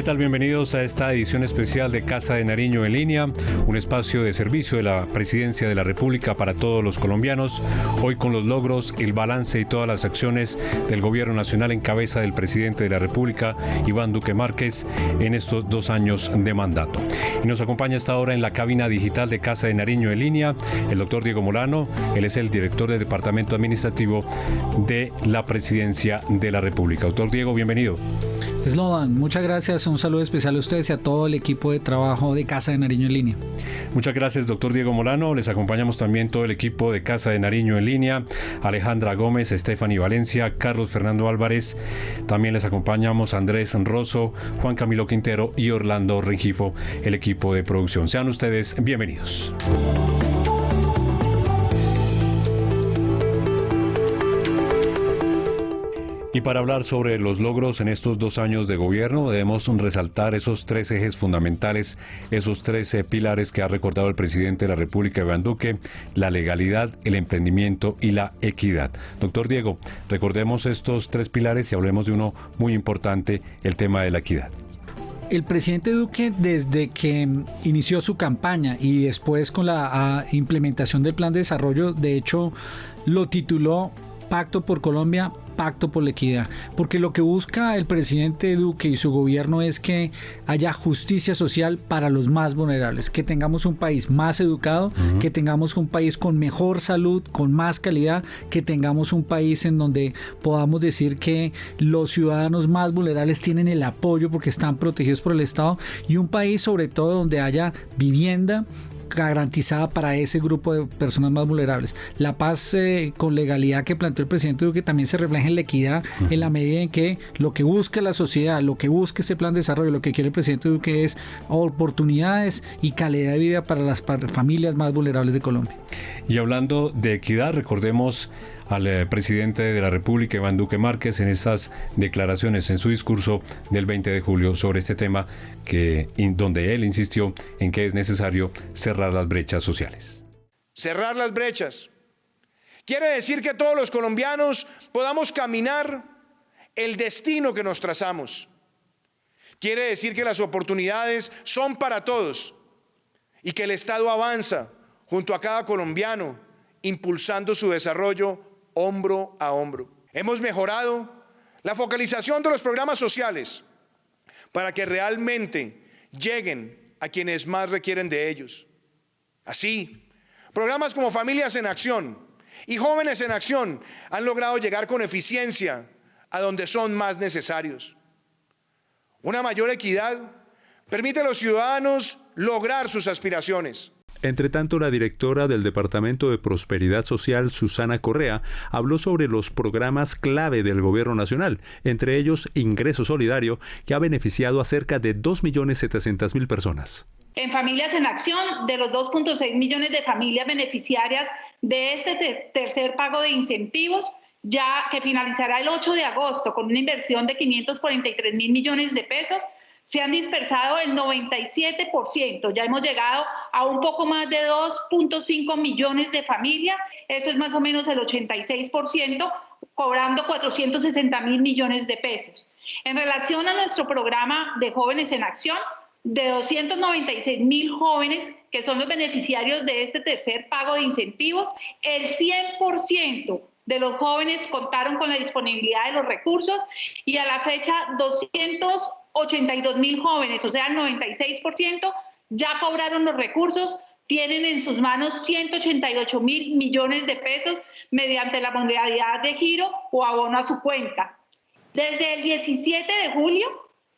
¿Qué tal? Bienvenidos a esta edición especial de Casa de Nariño en línea, un espacio de servicio de la Presidencia de la República para todos los colombianos, hoy con los logros, el balance y todas las acciones del Gobierno Nacional en cabeza del Presidente de la República, Iván Duque Márquez, en estos 2 años de mandato. Y nos acompaña hasta ahora en la cabina digital de Casa de Nariño en línea el doctor Diego Molano. Él es el director del Departamento Administrativo de la Presidencia de la República. Doctor Diego, bienvenido. Slovan, muchas gracias. Un saludo especial a ustedes y a todo el equipo de trabajo de Casa de Nariño en línea. Muchas gracias, doctor Diego Molano. Les acompañamos también todo el equipo de Casa de Nariño en línea, Alejandra Gómez, Stephanie Valencia, Carlos Fernando Álvarez. También les acompañamos Andrés Rosso, Juan Camilo Quintero y Orlando Rengifo, el equipo de producción. Sean ustedes bienvenidos. Y para hablar sobre los logros en estos 2 años de gobierno, debemos resaltar esos 3 ejes fundamentales, esos 3 pilares que ha recordado el presidente de la República, Iván Duque: la legalidad, el emprendimiento y la equidad. Doctor Diego, recordemos estos 3 pilares y hablemos de uno muy importante, el tema de la equidad. El presidente Duque, desde que inició su campaña y después con la implementación del plan de desarrollo, de hecho lo tituló Pacto por Colombia, Pacto por la Equidad, porque lo que busca el presidente Duque y su gobierno es que haya justicia social para los más vulnerables, que tengamos un país más educado, que tengamos un país con mejor salud, con más calidad, que tengamos un país en donde podamos decir que los ciudadanos más vulnerables tienen el apoyo porque están protegidos por el Estado, y un país sobre todo donde haya vivienda garantizada para ese grupo de personas más vulnerables. La paz con legalidad que planteó el presidente Duque también se refleja en la equidad, en la medida en que lo que busca la sociedad, lo que busca este plan de desarrollo, lo que quiere el presidente Duque es oportunidades y calidad de vida para las familias más vulnerables de Colombia. Y hablando de equidad, recordemos al presidente de la República, Iván Duque Márquez, en esas declaraciones, en su discurso del 20 de julio sobre este tema, donde él insistió en que es necesario cerrar las brechas sociales. Cerrar las brechas quiere decir que todos los colombianos podamos caminar el destino que nos trazamos. Quiere decir que las oportunidades son para todos y que el Estado avanza junto a cada colombiano, impulsando su desarrollo hombro a hombro. Hemos mejorado la focalización de los programas sociales para que realmente lleguen a quienes más requieren de ellos. Así, programas como Familias en Acción y Jóvenes en Acción han logrado llegar con eficiencia a donde son más necesarios. Una mayor equidad permite a los ciudadanos lograr sus aspiraciones. Entre tanto, la directora del Departamento de Prosperidad Social, Susana Correa, habló sobre los programas clave del Gobierno Nacional, entre ellos Ingreso Solidario, que ha beneficiado a cerca de 2.700.000 personas. En Familias en Acción, de los 2.6 millones de familias beneficiarias de este tercer pago de incentivos, ya que finalizará el 8 de agosto con una inversión de 543.000 millones de pesos, se han dispersado el 97%, ya hemos llegado a un poco más de 2.5 millones de familias, eso es más o menos el 86%, cobrando 460.000 millones de pesos. En relación a nuestro programa de Jóvenes en Acción, de 296.000 jóvenes que son los beneficiarios de este tercer pago de incentivos, el 100% de los jóvenes contaron con la disponibilidad de los recursos y a la fecha 282.000 jóvenes, o sea el 96%, ya cobraron los recursos, tienen en sus manos 188.000 millones de pesos mediante la modalidad de giro o abono a su cuenta. Desde el 17 de julio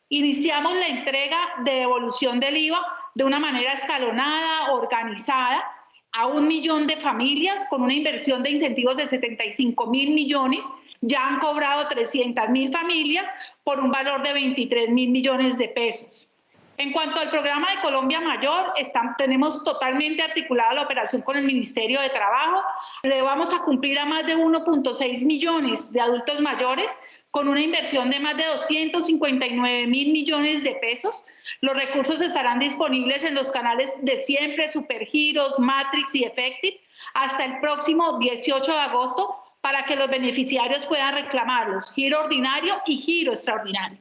iniciamos la entrega de devolución del IVA de una manera escalonada, organizada, a 1 millón de familias con una inversión de incentivos de 75.000 millones. Ya han cobrado 300.000 familias por un valor de 23.000 millones de pesos. En cuanto al programa de Colombia Mayor, tenemos totalmente articulada la operación con el Ministerio de Trabajo. Le vamos a cumplir a más de 1.6 millones de adultos mayores con una inversión de más de 259.000 millones de pesos. Los recursos estarán disponibles en los canales de siempre, Supergiros, Matrix y Effective hasta el próximo 18 de agosto para que los beneficiarios puedan reclamarlos, giro ordinario y giro extraordinario.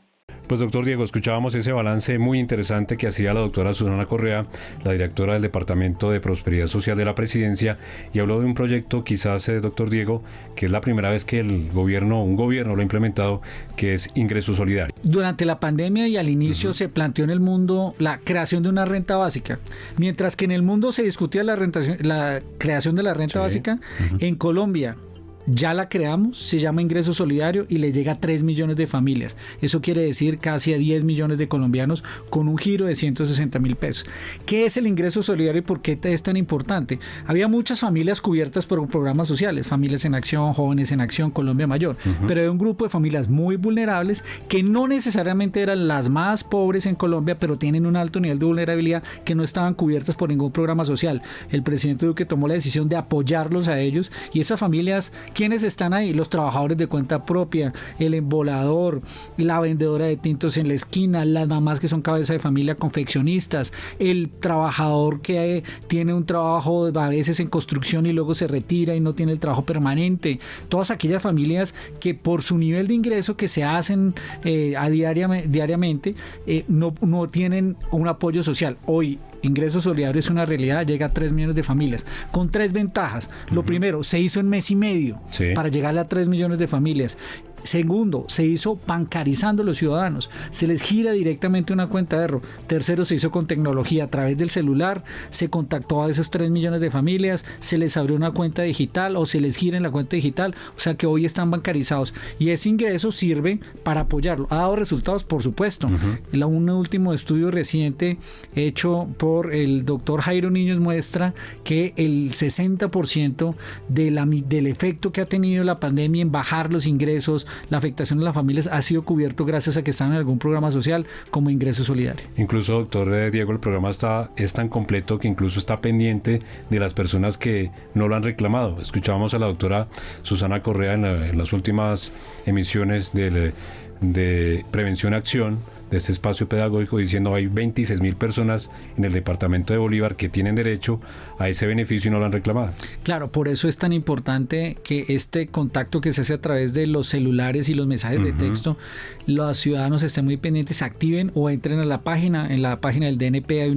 Pues doctor Diego, escuchábamos ese balance muy interesante que hacía la doctora Susana Correa, la directora del Departamento de Prosperidad Social de la Presidencia, y habló de un proyecto, quizás, doctor Diego, que es la primera vez que un gobierno lo ha implementado, que es Ingreso Solidario. Durante la pandemia y al inicio se planteó en el mundo la creación de una renta básica. Mientras que en el mundo se discutía la creación de la renta básica, en Colombia ya la creamos, se llama Ingreso Solidario y le llega a 3 millones de familias. Eso quiere decir casi a 10 millones de colombianos con un giro de 160.000 pesos. ¿Qué es el Ingreso Solidario y por qué es tan importante? Había muchas familias cubiertas por programas sociales, Familias en Acción, Jóvenes en Acción, Colombia Mayor, pero hay un grupo de familias muy vulnerables que no necesariamente eran las más pobres en Colombia, pero tienen un alto nivel de vulnerabilidad que no estaban cubiertas por ningún programa social. El presidente Duque tomó la decisión de apoyarlos a ellos y esas familias, ¿quiénes están ahí? Los trabajadores de cuenta propia, el embolador, la vendedora de tintos en la esquina, las mamás que son cabeza de familia, confeccionistas, el trabajador que tiene un trabajo a veces en construcción y luego se retira y no tiene el trabajo permanente. Todas aquellas familias que por su nivel de ingreso que se hacen diariamente no tienen un apoyo social. Hoy Ingreso Solidario es una realidad, llega a 3 millones de familias, con 3 ventajas. Lo primero, se hizo en mes y medio para llegar a 3 millones de familias. Segundo, se hizo bancarizando a los ciudadanos, se les gira directamente una cuenta de ahorro. Tercero, se hizo con tecnología a través del celular, se contactó a esos 3 millones de familias, se les abrió una cuenta digital o se les gira en la cuenta digital, o sea que hoy están bancarizados y ese ingreso sirve para apoyarlo. Ha dado resultados, por supuesto. Un último estudio reciente hecho por el doctor Jairo Niños muestra que el 60% del efecto que ha tenido la pandemia en bajar los ingresos, la afectación de las familias, ha sido cubierto gracias a que están en algún programa social como Ingreso Solidario. Incluso, doctor Diego, el programa es tan completo que incluso está pendiente de las personas que no lo han reclamado. Escuchábamos a la doctora Susana Correa en las últimas emisiones de Prevención Acción, de este espacio pedagógico, diciendo hay 26.000 personas en el departamento de Bolívar que tienen derecho a ese beneficio y no lo han reclamado. Claro, por eso es tan importante que este contacto que se hace a través de los celulares y los mensajes de texto, los ciudadanos estén muy pendientes, se activen o entren a la página. En la página del DNP hay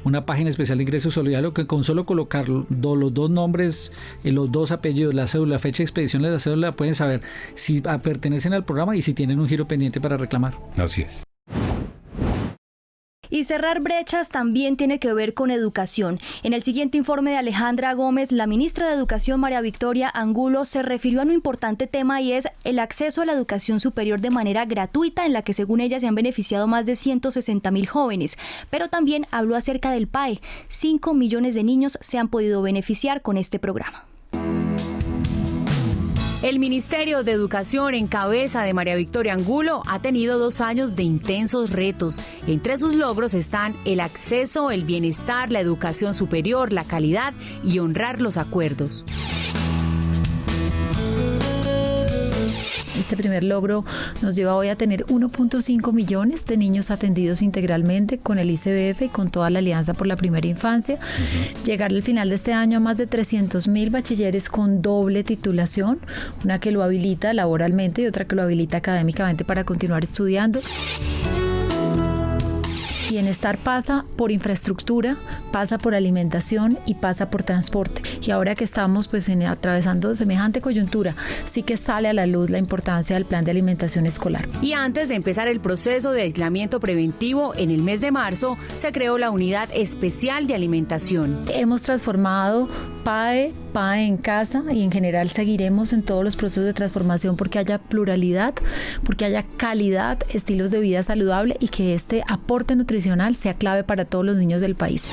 una página especial de Ingreso Solidario que con solo colocar los 2 nombres, los 2 apellidos, la cédula, la fecha de expedición de la cédula, pueden saber si pertenecen al programa y si tienen un giro pendiente para reclamar. Así es. Y cerrar brechas también tiene que ver con educación. En el siguiente informe de Alejandra Gómez, la ministra de Educación, María Victoria Angulo, se refirió a un importante tema y es el acceso a la educación superior de manera gratuita, en la que según ella se han beneficiado más de 160.000 jóvenes. Pero también habló acerca del PAE. 5 millones de niños se han podido beneficiar con este programa. El Ministerio de Educación, en cabeza de María Victoria Angulo, ha tenido 2 años de intensos retos. Entre sus logros están el acceso, el bienestar, la educación superior, la calidad y honrar los acuerdos. Este primer logro nos lleva hoy a tener 1.5 millones de niños atendidos integralmente con el ICBF y con toda la Alianza por la Primera Infancia. Llegar al final de este año a más de 300.000 bachilleres con doble titulación, una que lo habilita laboralmente y otra que lo habilita académicamente para continuar estudiando. Bienestar pasa por infraestructura, pasa por alimentación y pasa por transporte. Y ahora que estamos atravesando semejante coyuntura, sí que sale a la luz la importancia del plan de alimentación escolar. Y antes de empezar el proceso de aislamiento preventivo, en el mes de marzo se creó la Unidad Especial de Alimentación. Hemos transformado PAE en casa y en general seguiremos en todos los procesos de transformación porque haya pluralidad, porque haya calidad, estilos de vida saludable y que este aporte nutricional sea clave para todos los niños del país.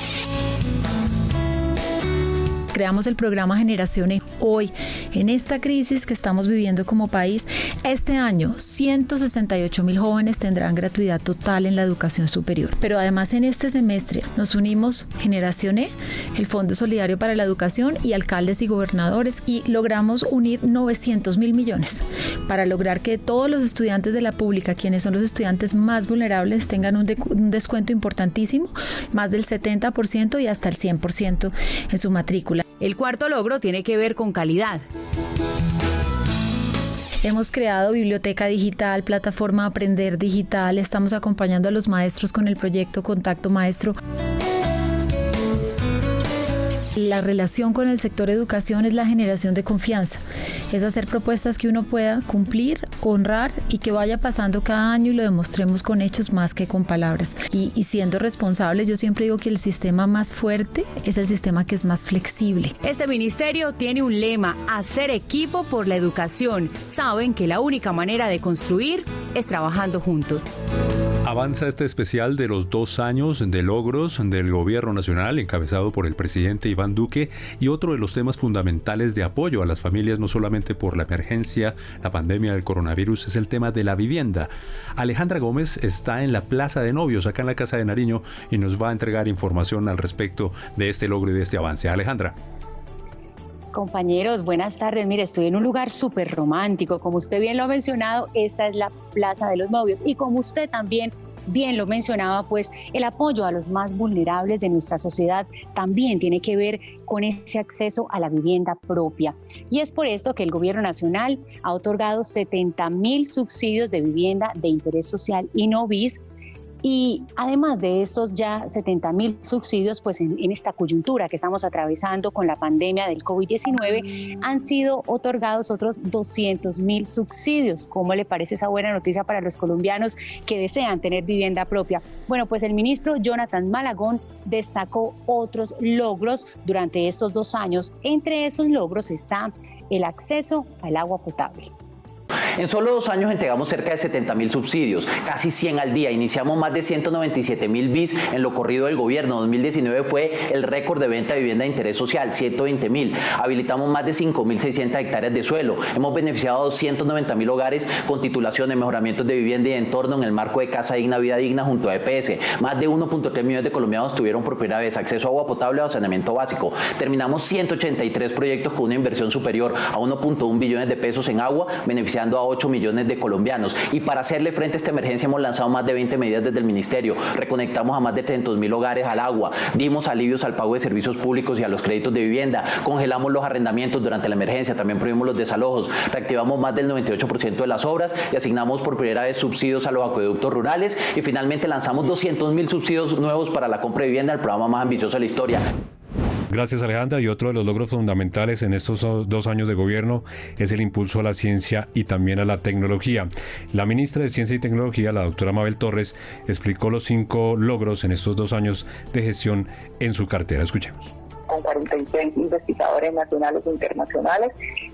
Creamos el programa Generación E. Hoy, en esta crisis que estamos viviendo como país, este año 168.000 jóvenes tendrán gratuidad total en la educación superior. Pero además en este semestre nos unimos Generación E, el Fondo Solidario para la Educación y alcaldes y gobernadores y logramos unir 900.000 millones para lograr que todos los estudiantes de la pública, quienes son los estudiantes más vulnerables, tengan un descuento importantísimo, más del 70% y hasta el 100% en su matrícula. El cuarto logro tiene que ver con calidad. Hemos creado biblioteca digital, plataforma Aprender Digital, estamos acompañando a los maestros con el proyecto Contacto Maestro. La relación con el sector educación es la generación de confianza, es hacer propuestas que uno pueda cumplir, honrar y que vaya pasando cada año y lo demostremos con hechos más que con palabras. Y siendo responsables, yo siempre digo que el sistema más fuerte es el sistema que es más flexible. Este ministerio tiene un lema: hacer equipo por la educación. Saben que la única manera de construir es trabajando juntos. Avanza este especial de los 2 años de logros del Gobierno Nacional, encabezado por el presidente Iván Duque, y otro de los temas fundamentales de apoyo a las familias, no solamente por la emergencia, la pandemia del coronavirus, es el tema de la vivienda. Alejandra Gómez está en la Plaza de Novios, acá en la Casa de Nariño, y nos va a entregar información al respecto de este logro y de este avance. Alejandra. Compañeros, buenas tardes. Mire, estoy en un lugar súper romántico. Como usted bien lo ha mencionado, esta es la Plaza de los Novios. Y como usted también bien lo mencionaba, pues el apoyo a los más vulnerables de nuestra sociedad también tiene que ver con ese acceso a la vivienda propia. Y es por esto que el Gobierno Nacional ha otorgado 70.000 subsidios de vivienda de interés social y no BIS. Y además de estos ya 70.000 subsidios, pues en esta coyuntura que estamos atravesando con la pandemia del COVID-19, han sido otorgados otros 200.000 subsidios. ¿Cómo le parece esa buena noticia para los colombianos que desean tener vivienda propia? Bueno, pues el ministro Jonathan Malagón destacó otros logros durante estos 2 años. Entre esos logros está el acceso al agua potable. En solo 2 años entregamos cerca de 70.000 subsidios, casi 100 al día. Iniciamos más de 197.000 BIS en lo corrido del gobierno. 2019 fue el récord de venta de vivienda de interés social, 120.000. Habilitamos más de 5.600 hectáreas de suelo. Hemos beneficiado a 290.000 hogares con titulaciones, mejoramientos de vivienda y de entorno en el marco de Casa Digna, Vida Digna junto a EPS. Más de 1.3 millones de colombianos tuvieron por primera vez acceso a agua potable o a saneamiento básico. Terminamos 183 proyectos con una inversión superior a 1.1 billones de pesos en agua, beneficiando a 8 millones de colombianos. Y para hacerle frente a esta emergencia hemos lanzado más de 20 medidas desde el ministerio. Reconectamos a más de 300.000 hogares al agua, dimos alivios al pago de servicios públicos y a los créditos de vivienda, congelamos los arrendamientos durante la emergencia, también prohibimos los desalojos, reactivamos más del 98% de las obras y asignamos por primera vez subsidios a los acueductos rurales y finalmente lanzamos 200.000 subsidios nuevos para la compra de vivienda, el programa más ambicioso de la historia. Gracias, Alejandra. Y otro de los logros fundamentales en estos 2 años de gobierno es el impulso a la ciencia y también a la tecnología. La ministra de Ciencia y Tecnología, la doctora Mabel Torres, explicó los 5 logros en estos 2 años de gestión en su cartera. Escuchemos. Con 46 investigadores nacionales e internacionales,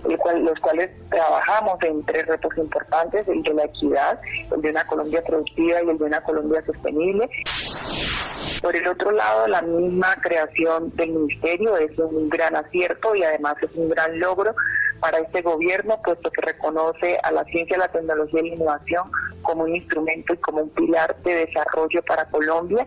los cuales trabajamos en 3 retos importantes: el de la equidad, el de una Colombia productiva y el de una Colombia sostenible. Por el otro lado, la misma creación del ministerio es un gran acierto y además es un gran logro para este gobierno, puesto que reconoce a la ciencia, la tecnología y la innovación como un instrumento y como un pilar de desarrollo para Colombia.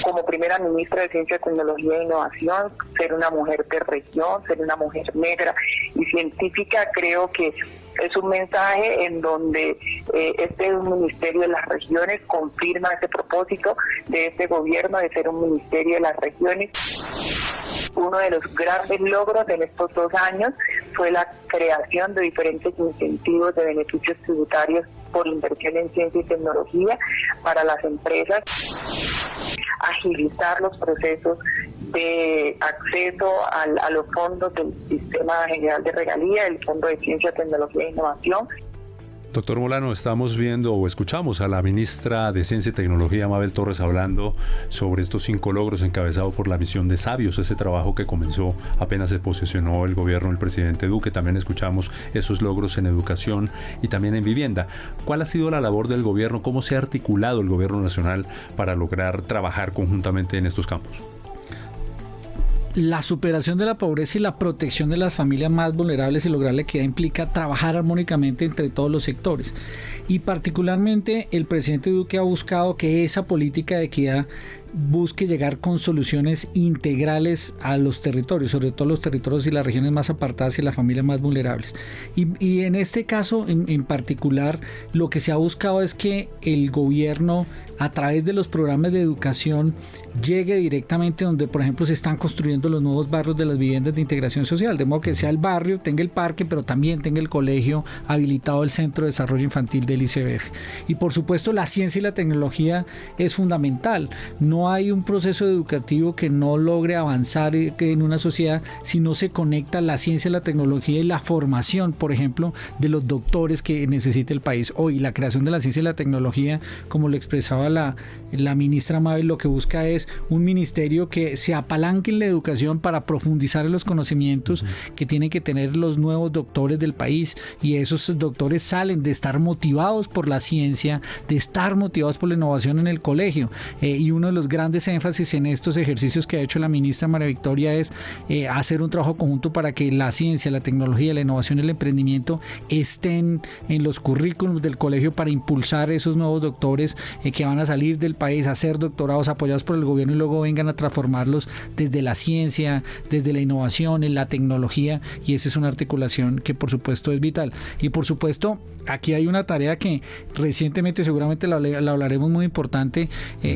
Como primera ministra de Ciencia, Tecnología e Innovación, ser una mujer de región, ser una mujer negra y científica, creo que es un mensaje en donde este es un ministerio de las regiones, confirma ese propósito de este gobierno de ser un ministerio de las regiones. Uno de los grandes logros en estos 2 años fue la creación de diferentes incentivos de beneficios tributarios por inversión en ciencia y tecnología para las empresas, agilizar los procesos de acceso a los fondos del Sistema General de Regalía, el Fondo de Ciencia, Tecnología e Innovación. Doctor Molano, estamos viendo o escuchamos a la ministra de Ciencia y Tecnología, Mabel Torres, hablando sobre estos 5 logros encabezados por la misión de sabios, ese trabajo que comenzó apenas se posesionó el gobierno del presidente Duque. También escuchamos esos logros en educación y también en vivienda. ¿Cuál ha sido la labor del gobierno? ¿Cómo se ha articulado el gobierno nacional para lograr trabajar conjuntamente en estos campos? La superación de la pobreza y la protección de las familias más vulnerables y lograr la equidad implica trabajar armónicamente entre todos los sectores. Y particularmente el presidente Duque ha buscado que esa política de equidad busque llegar con soluciones integrales a los territorios, sobre todo los territorios y las regiones más apartadas y las familias más vulnerables. Y en este caso en particular, lo que se ha buscado es que el gobierno, a través de los programas de educación, llegue directamente donde, por ejemplo, se están construyendo los nuevos barrios de las viviendas de integración social, de modo que sea el barrio, tenga el parque, pero también tenga el colegio habilitado, el Centro de Desarrollo Infantil del ICBF. Y por supuesto, la ciencia y la tecnología es fundamental. No hay un proceso educativo que no logre avanzar en una sociedad si no se conecta la ciencia, la tecnología y la formación, por ejemplo, de los doctores que necesita el país. Hoy la creación de la ciencia y la tecnología, como lo expresaba la ministra Mabel, lo que busca es un ministerio que se apalanque en la educación para profundizar en los conocimientos que tienen que tener los nuevos doctores del país, y esos doctores salen de estar motivados por la ciencia, de estar motivados por la innovación en el colegio, y uno de los grandes énfasis en estos ejercicios que ha hecho la ministra María Victoria es hacer un trabajo conjunto para que la ciencia, la tecnología, la innovación y el emprendimiento estén en los currículums del colegio para impulsar esos nuevos doctores que van a salir del país a hacer doctorados apoyados por el gobierno y luego vengan a transformarlos desde la ciencia, desde la innovación, en la tecnología, y esa es una articulación que por supuesto es vital. Y por supuesto aquí hay una tarea que recientemente seguramente la hablaremos, muy importante.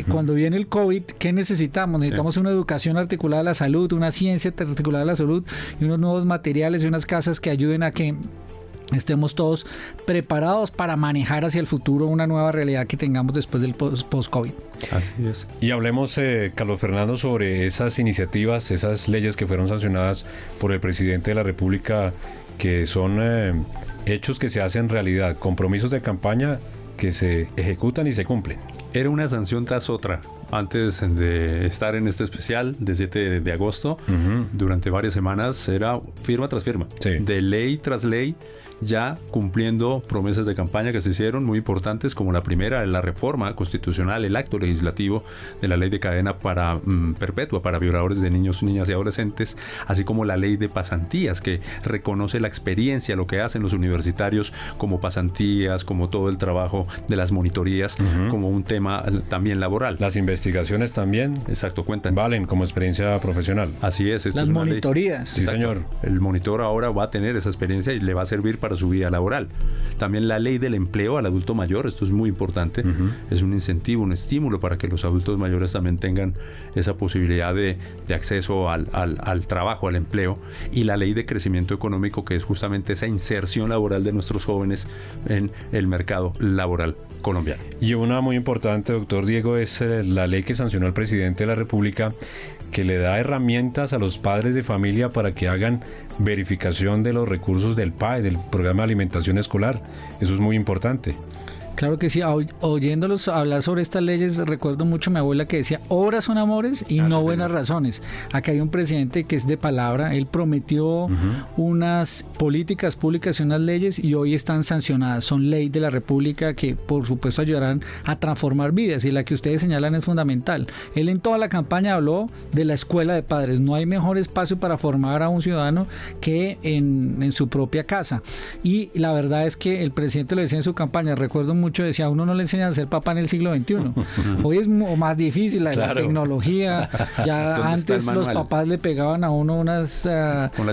Cuando viene el COVID, ¿qué necesitamos? Necesitamos una educación articulada a la salud, una ciencia articulada a la salud y unos nuevos materiales y unas casas que ayuden a que estemos todos preparados para manejar hacia el futuro una nueva realidad que tengamos después del post-COVID. Así es. Y hablemos, Carlos Fernando, sobre esas iniciativas, esas leyes que fueron sancionadas por el presidente de la República, que son hechos que se hacen realidad, compromisos de campaña que se ejecutan y se cumplen. Era una sanción tras otra. Antes de estar en este especial de 7 de agosto, durante varias semanas era firma tras firma, de ley tras ley, ya cumpliendo promesas de campaña que se hicieron muy importantes, como la primera, la reforma constitucional, el acto legislativo de la ley de cadena perpetua para violadores de niños, niñas y adolescentes, así como la ley de pasantías, que reconoce la experiencia, lo que hacen los universitarios como pasantías, como todo el trabajo de las monitorías, como un tema también laboral. Las investigaciones también. Exacto, cuentan. Valen como experiencia profesional. Así es. Las monitorías. Sí, señor. El monitor ahora va a tener esa experiencia y le va a servir para su vida laboral. También la ley del empleo al adulto mayor, esto es muy importante, es un incentivo, un estímulo para que los adultos mayores también tengan esa posibilidad de acceso al trabajo, al empleo, y la ley de crecimiento económico, que es justamente esa inserción laboral de nuestros jóvenes en el mercado laboral colombiano. Y una muy importante, doctor Diego, es la ley que sancionó el presidente de la República, que le da herramientas a los padres de familia para que hagan verificación de los recursos del PAE, del Programa de Alimentación Escolar. Eso es muy importante. Claro que sí, oyéndolos hablar sobre estas leyes, recuerdo mucho a mi abuela que decía: obras son amores y no buenas razones. Acá hay un presidente que es de palabra, él prometió unas políticas públicas y unas leyes, y hoy están sancionadas, son ley de la República que por supuesto ayudarán a transformar vidas, y la que ustedes señalan es fundamental. Él en toda la campaña habló de la escuela de padres. No hay mejor espacio para formar a un ciudadano que en su propia casa, y la verdad es que el presidente lo decía en su campaña, recuerdo mucho, decía: uno no le enseña a ser papá en el siglo XXI. Hoy es más difícil, la tecnología, ya antes los papás le pegaban a uno unas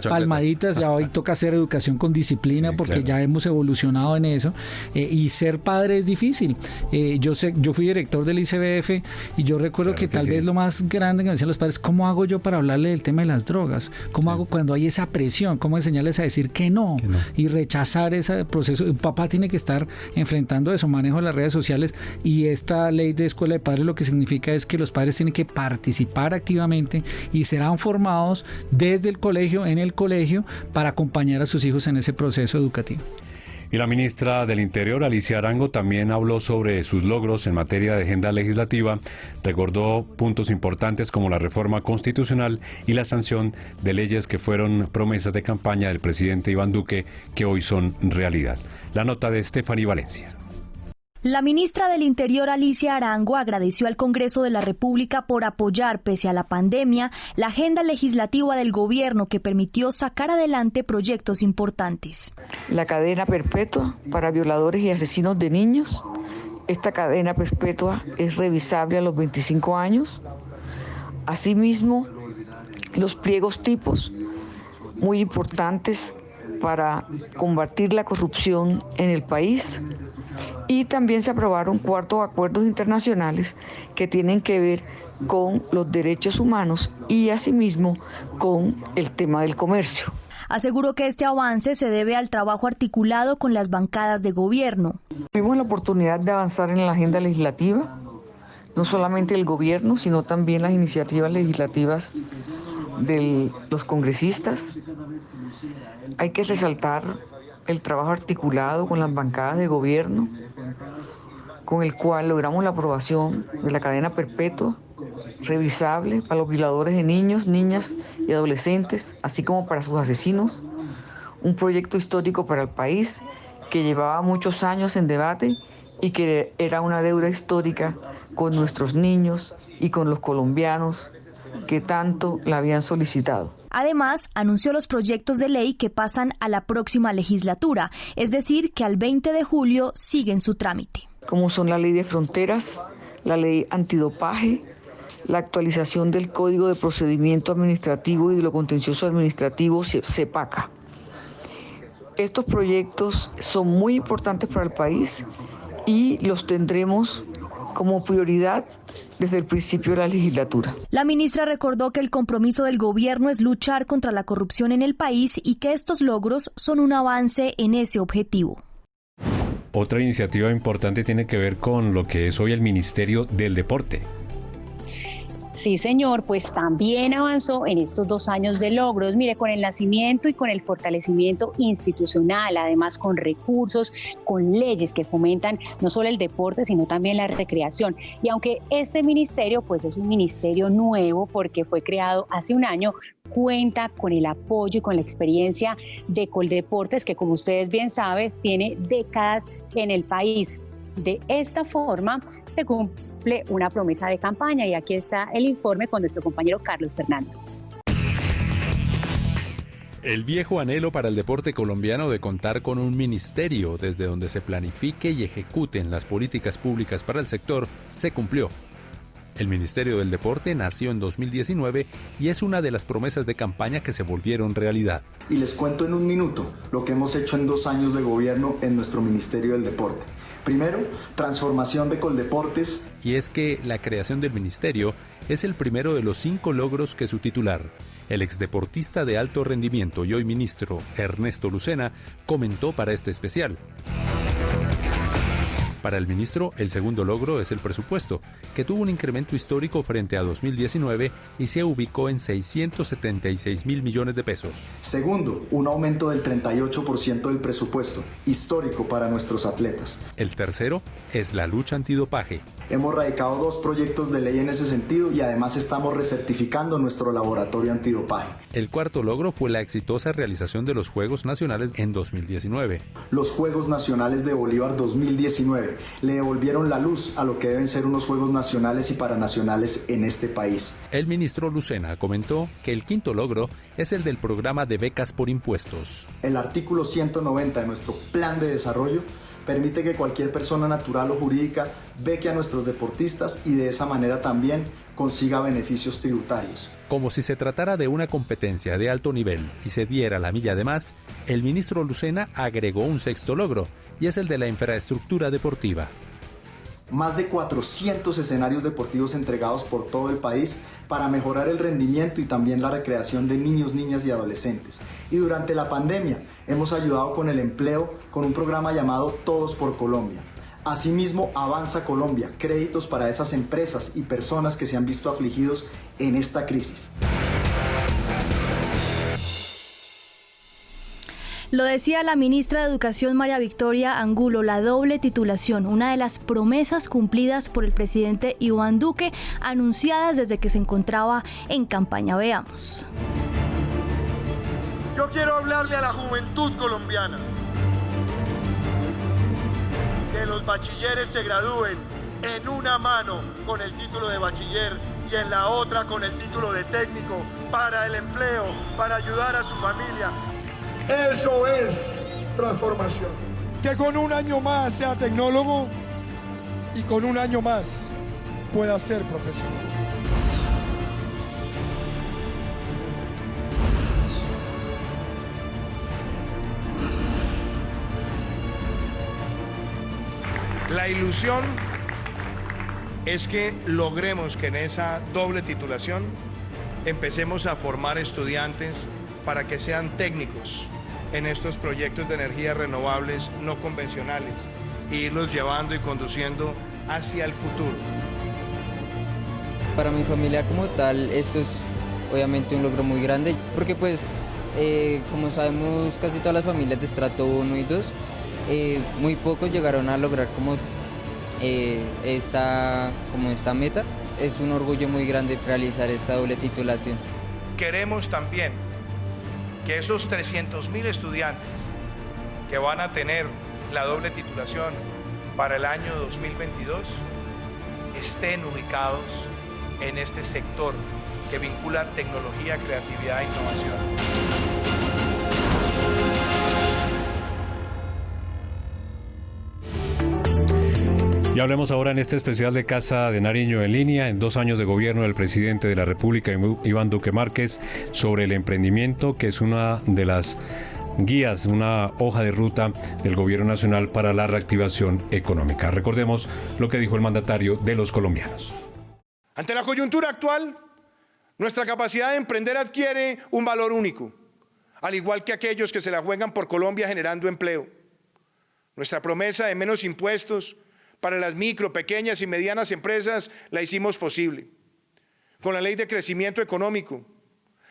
palmaditas, ya hoy toca hacer educación con disciplina, porque ya hemos evolucionado en eso, y ser padre es difícil. Yo fui director del ICBF y yo recuerdo que tal vez lo más grande que me decían los padres: ¿cómo hago yo para hablarle del tema de las drogas? ¿Cómo hago cuando hay esa presión? ¿Cómo enseñarles a decir que no? Y rechazar ese proceso. El papá tiene que estar enfrentando eso, manejo de las redes sociales, y esta ley de escuela de padres lo que significa es que los padres tienen que participar activamente y serán formados desde el colegio, en el colegio, para acompañar a sus hijos en ese proceso educativo. Y la ministra del Interior, Alicia Arango, también habló sobre sus logros en materia de agenda legislativa, recordó puntos importantes como la reforma constitucional y la sanción de leyes que fueron promesas de campaña del presidente Iván Duque, que hoy son realidad. La nota de Stephanie Valencia. La ministra del Interior, Alicia Arango, agradeció al Congreso de la República por apoyar, pese a la pandemia, la agenda legislativa del gobierno que permitió sacar adelante proyectos importantes. La cadena perpetua para violadores y asesinos de niños, esta cadena perpetua es revisable a los 25 años. Asimismo, los pliegos tipos, muy importantes para combatir la corrupción en el país. Y también se aprobaron 4 acuerdos internacionales que tienen que ver con los derechos humanos y asimismo con el tema del comercio. Aseguró que este avance se debe al trabajo articulado con las bancadas de gobierno. Tuvimos la oportunidad de avanzar en la agenda legislativa, no solamente el gobierno, sino también las iniciativas legislativas de los congresistas. Hay que resaltar el trabajo articulado con las bancadas de gobierno, con el cual logramos la aprobación de la cadena perpetua revisable para los violadores de niños, niñas y adolescentes, así como para sus asesinos, un proyecto histórico para el país que llevaba muchos años en debate y que era una deuda histórica con nuestros niños y con los colombianos que tanto la habían solicitado. Además, anunció los proyectos de ley que pasan a la próxima legislatura, es decir, que al 20 de julio siguen su trámite. Como son la ley de fronteras, la ley antidopaje, la actualización del Código de Procedimiento Administrativo y de lo Contencioso Administrativo, CEPACA. Estos proyectos son muy importantes para el país y los tendremos como prioridad desde el principio de la legislatura. La ministra recordó que el compromiso del gobierno es luchar contra la corrupción en el país y que estos logros son un avance en ese objetivo. Otra iniciativa importante tiene que ver con lo que es hoy el Ministerio del Deporte. Sí, señor, pues también avanzó en estos 2 años de logros. Mire, con el nacimiento y con el fortalecimiento institucional, además con recursos, con leyes que fomentan no solo el deporte, sino también la recreación. Y aunque este ministerio, pues es un ministerio nuevo porque fue creado hace un año, cuenta con el apoyo y con la experiencia de Coldeportes, que como ustedes bien saben, tiene décadas en el país. De esta forma se cumple una promesa de campaña y aquí está el informe con nuestro compañero Carlos Fernando. El viejo anhelo para el deporte colombiano de contar con un ministerio desde donde se planifique y ejecuten las políticas públicas para el sector se cumplió. El Ministerio del Deporte nació en 2019 y es una de las promesas de campaña que se volvieron realidad. Y les cuento en un minuto lo que hemos hecho en 2 años de gobierno en nuestro Ministerio del Deporte. Primero, transformación de Coldeportes. Y es que la creación del ministerio es el primero de los 5 logros que su titular, el exdeportista de alto rendimiento y hoy ministro Ernesto Lucena, comentó para este especial. Para el ministro, el segundo logro es el presupuesto, que tuvo un incremento histórico frente a 2019 y se ubicó en 676.000 millones de pesos. Segundo, un aumento del 38% del presupuesto, histórico para nuestros atletas. El tercero es la lucha antidopaje. Hemos radicado 2 proyectos de ley en ese sentido y además estamos recertificando nuestro laboratorio antidopaje. El cuarto logro fue la exitosa realización de los Juegos Nacionales en 2019. Los Juegos Nacionales de Bolívar 2019 le devolvieron la luz a lo que deben ser unos Juegos Nacionales y Paranacionales en este país. El ministro Lucena comentó que el quinto logro es el del programa de becas por impuestos. El artículo 190 de nuestro plan de desarrollo permite que cualquier persona natural o jurídica beque a nuestros deportistas y de esa manera también consiga beneficios tributarios. Como si se tratara de una competencia de alto nivel y se diera la milla de más, el ministro Lucena agregó un sexto logro, y es el de la infraestructura deportiva. Más de 400 escenarios deportivos entregados por todo el país para mejorar el rendimiento y también la recreación de niños, niñas y adolescentes. Y durante la pandemia hemos ayudado con el empleo con un programa llamado Todos por Colombia. Asimismo, Avanza Colombia, créditos para esas empresas y personas que se han visto afligidos en esta crisis. Lo decía la ministra de Educación María Victoria Angulo, la doble titulación, una de las promesas cumplidas por el presidente Iván Duque, anunciadas desde que se encontraba en campaña. Veamos. Yo quiero hablarle a la juventud colombiana. Que los bachilleres se gradúen en una mano con el título de bachiller y en la otra con el título de técnico para el empleo, para ayudar a su familia. Eso es transformación. Que con un año más sea tecnólogo y con un año más pueda ser profesional. La ilusión es que logremos que en esa doble titulación empecemos a formar estudiantes para que sean técnicos en estos proyectos de energías renovables no convencionales e irlos llevando y conduciendo hacia el futuro. Para mi familia como tal, esto es obviamente un logro muy grande, porque pues, como sabemos, casi todas las familias de estrato 1 y 2, muy pocos llegaron a lograr como esta meta. Es un orgullo muy grande realizar esta doble titulación. Queremos también que esos 300.000 estudiantes que van a tener la doble titulación para el año 2022 estén ubicados en este sector que vincula tecnología, creatividad e innovación. Y hablemos ahora en este especial de Casa de Nariño en línea, en 2 años de gobierno del presidente de la República, Iván Duque Márquez, sobre el emprendimiento, que es una de las guías, una hoja de ruta del gobierno nacional para la reactivación económica. Recordemos lo que dijo el mandatario de los colombianos. Ante la coyuntura actual, nuestra capacidad de emprender adquiere un valor único, al igual que aquellos que se la juegan por Colombia generando empleo. Nuestra promesa de menos impuestos para las micro, pequeñas y medianas empresas la hicimos posible. Con la Ley de Crecimiento Económico,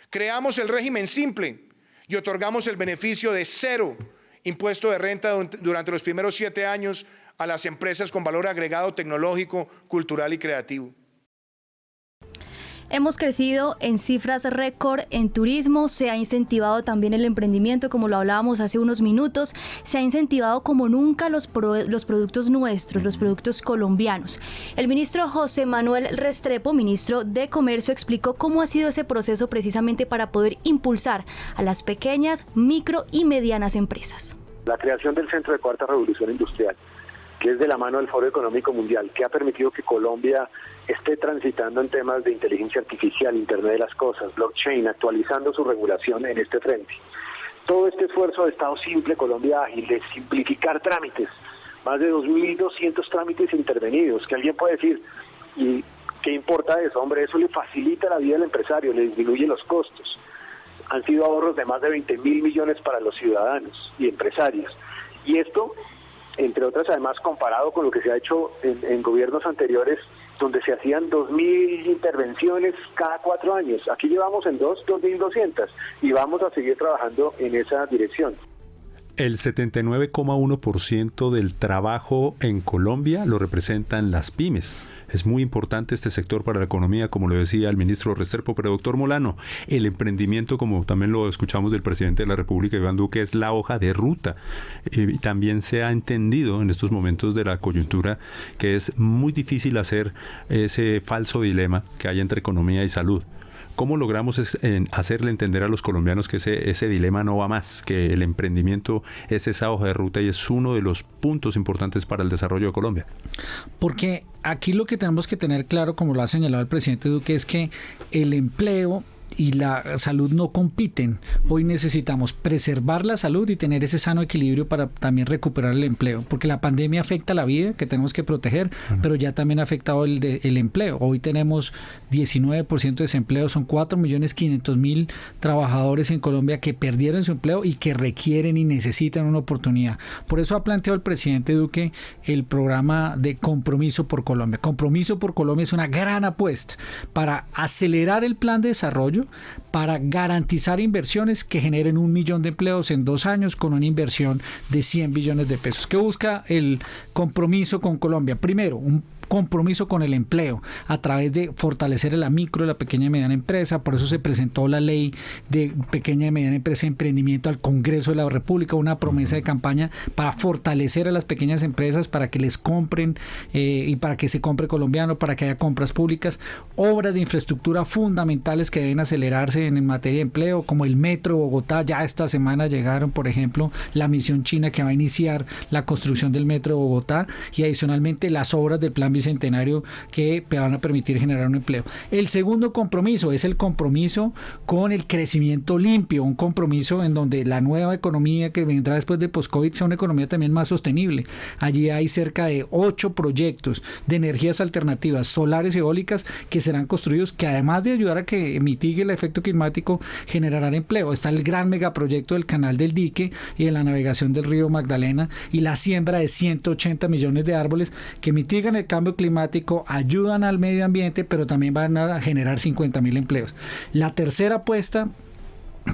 creamos el régimen simple y otorgamos el beneficio de 0 impuesto de renta durante los primeros 7 años a las empresas con valor agregado tecnológico, cultural y creativo. Hemos crecido en cifras récord en turismo, se ha incentivado también el emprendimiento, como lo hablábamos hace unos minutos, se ha incentivado como nunca los productos nuestros, los productos colombianos. El ministro José Manuel Restrepo, ministro de Comercio, explicó cómo ha sido ese proceso precisamente para poder impulsar a las pequeñas, micro y medianas empresas. La creación del Centro de Cuarta Revolución Industrial, que es de la mano del Foro Económico Mundial, que ha permitido que Colombia esté transitando en temas de inteligencia artificial, Internet de las Cosas, blockchain, actualizando su regulación en este frente. Todo este esfuerzo de Estado Simple, Colombia Ágil, de simplificar trámites, más de 2.200 trámites intervenidos, que alguien puede decir, ¿y qué importa eso? Hombre, eso le facilita la vida al empresario, le disminuye los costos. Han sido ahorros de más de 20.000 millones para los ciudadanos y empresarios. Y esto, entre otras, además, comparado con lo que se ha hecho en gobiernos anteriores, donde se hacían 2.000 intervenciones cada 4 años. Aquí llevamos en 2.200 y vamos a seguir trabajando en esa dirección. El 79,1% del trabajo en Colombia lo representan las pymes. Es muy importante este sector para la economía, como lo decía el ministro Restrepo. Pero, doctor Molano, el emprendimiento, como también lo escuchamos del presidente de la República, Iván Duque, es la hoja de ruta. Y también se ha entendido en estos momentos de la coyuntura que es muy difícil hacer ese falso dilema que hay entre economía y salud. ¿Cómo logramos hacerle entender a los colombianos que ese dilema no va más, que el emprendimiento es esa hoja de ruta y es uno de los puntos importantes para el desarrollo de Colombia? Porque aquí lo que tenemos que tener claro, como lo ha señalado el presidente Duque, es que el empleo y la salud no compiten. Hoy necesitamos preservar la salud y tener ese sano equilibrio para también recuperar el empleo, porque la pandemia afecta la vida, que tenemos que proteger, pero ya también ha afectado el empleo. Hoy tenemos 19% de desempleo, son 4.500.000 trabajadores en Colombia que perdieron su empleo y que requieren y necesitan una oportunidad. Por eso ha planteado el presidente Duque el programa de Compromiso por Colombia. Compromiso por Colombia es una gran apuesta para acelerar el plan de desarrollo, para garantizar inversiones que generen 1 millón de empleos en 2 años con una inversión de 100 billones de pesos. ¿Qué busca el Compromiso con Colombia? Primero, un compromiso con el empleo a través de fortalecer a la micro y la pequeña y mediana empresa. Por eso se presentó la ley de pequeña y mediana empresa y emprendimiento al Congreso de la República, una promesa de campaña para fortalecer a las pequeñas empresas, para que les compren y para que se compre colombiano, para que haya compras públicas, obras de infraestructura fundamentales que deben acelerarse en materia de empleo, como el Metro de Bogotá. Ya esta semana llegaron, por ejemplo, la misión china que va a iniciar la construcción del Metro de Bogotá, y adicionalmente las obras del Plan Bicentenario que van a permitir generar un empleo. El segundo compromiso es el compromiso con el crecimiento limpio, un compromiso en donde la nueva economía que vendrá después de post-COVID sea una economía también más sostenible. Allí hay cerca de 8 proyectos de energías alternativas, solares y eólicas, que serán construidos, que además de ayudar a que mitigue el efecto climático, generarán empleo. Está el gran megaproyecto del Canal del Dique y de la navegación del río Magdalena, y la siembra de 180 millones de árboles que mitigan el cambio climático, ayudan al medio ambiente, pero también van a generar 50.000 empleos. La tercera apuesta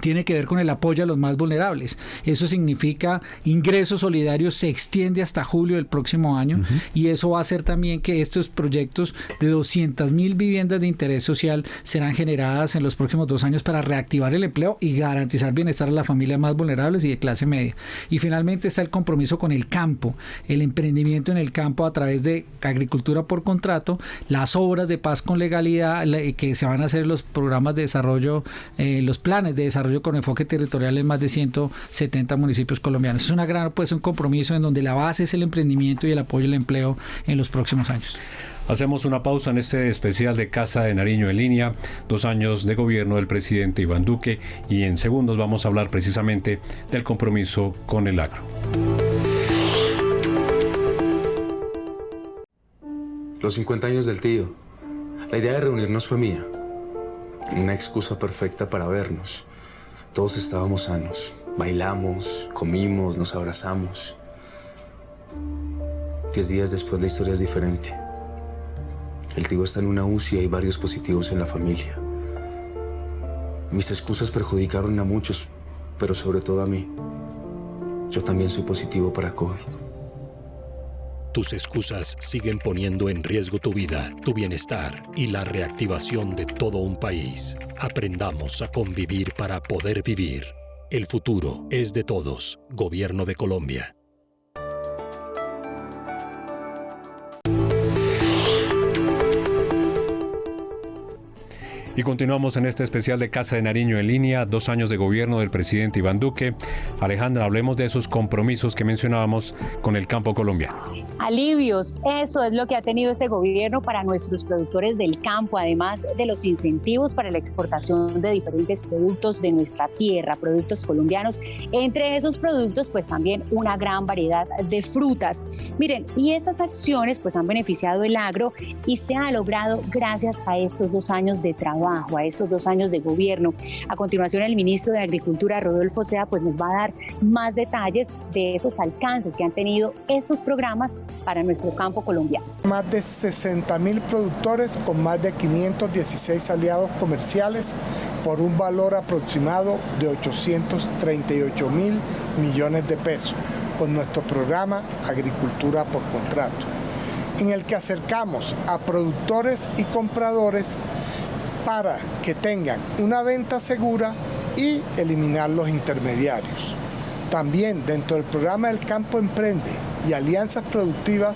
tiene que ver con el apoyo a los más vulnerables. Eso significa ingreso solidario, se extiende hasta julio del próximo año, y eso va a hacer también que estos proyectos de 200.000 viviendas de interés social serán generadas en los próximos 2 años para reactivar el empleo y garantizar bienestar a las familias más vulnerables y de clase media. Y finalmente está el compromiso con el campo, el emprendimiento en el campo a través de agricultura por contrato, las obras de paz con legalidad que se van a hacer, los programas de desarrollo, los planes de desarrollo con enfoque territorial en más de 170 municipios colombianos. Es una gran, pues, un compromiso en donde la base es el emprendimiento y el apoyo al empleo en los próximos años. Hacemos una pausa en este especial de Casa de Nariño en línea, 2 años de gobierno del presidente Iván Duque, y en segundos vamos a hablar precisamente del compromiso con el agro. Los 50 años del tío. La idea de reunirnos fue mía. Una excusa perfecta para vernos. Todos estábamos sanos. Bailamos, comimos, nos abrazamos. 10 días después la historia es diferente. El tío está en una UCI y hay varios positivos en la familia. Mis excusas perjudicaron a muchos, pero sobre todo a mí. Yo también soy positivo para COVID. Tus excusas siguen poniendo en riesgo tu vida, tu bienestar y la reactivación de todo un país. Aprendamos a convivir para poder vivir. El futuro es de todos. Gobierno de Colombia. Y continuamos en este especial de Casa de Nariño en línea, 2 años de gobierno del presidente Iván Duque. Alejandra, hablemos de esos compromisos que mencionábamos con el campo colombiano. Alivios, eso es lo que ha tenido este gobierno para nuestros productores del campo, además de los incentivos para la exportación de diferentes productos de nuestra tierra, productos colombianos. Entre esos productos, pues también una gran variedad de frutas. Miren, y esas acciones pues han beneficiado el agro y se ha logrado gracias a estos 2 años de trabajo, a estos 2 años de gobierno. A continuación, el ministro de Agricultura, Rodolfo Sea, pues nos va a dar más detalles de esos alcances que han tenido estos programas para nuestro campo colombiano. Más de 60.000 productores con más de 516 aliados comerciales por un valor aproximado de 838.000 millones de pesos con nuestro programa Agricultura por Contrato, en el que acercamos a productores y compradores para que tengan una venta segura y eliminar los intermediarios. También dentro del programa del Campo Emprende y Alianzas Productivas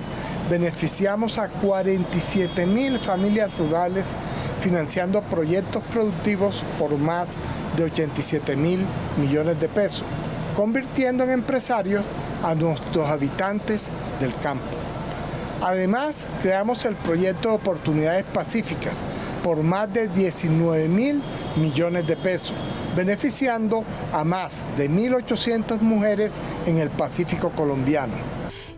beneficiamos a 47.000 familias rurales financiando proyectos productivos por más de 87.000 millones de pesos, convirtiendo en empresarios a nuestros habitantes del campo. Además, creamos el proyecto de Oportunidades Pacíficas por más de 19.000 millones de pesos, beneficiando a más de 1.800 mujeres en el Pacífico colombiano.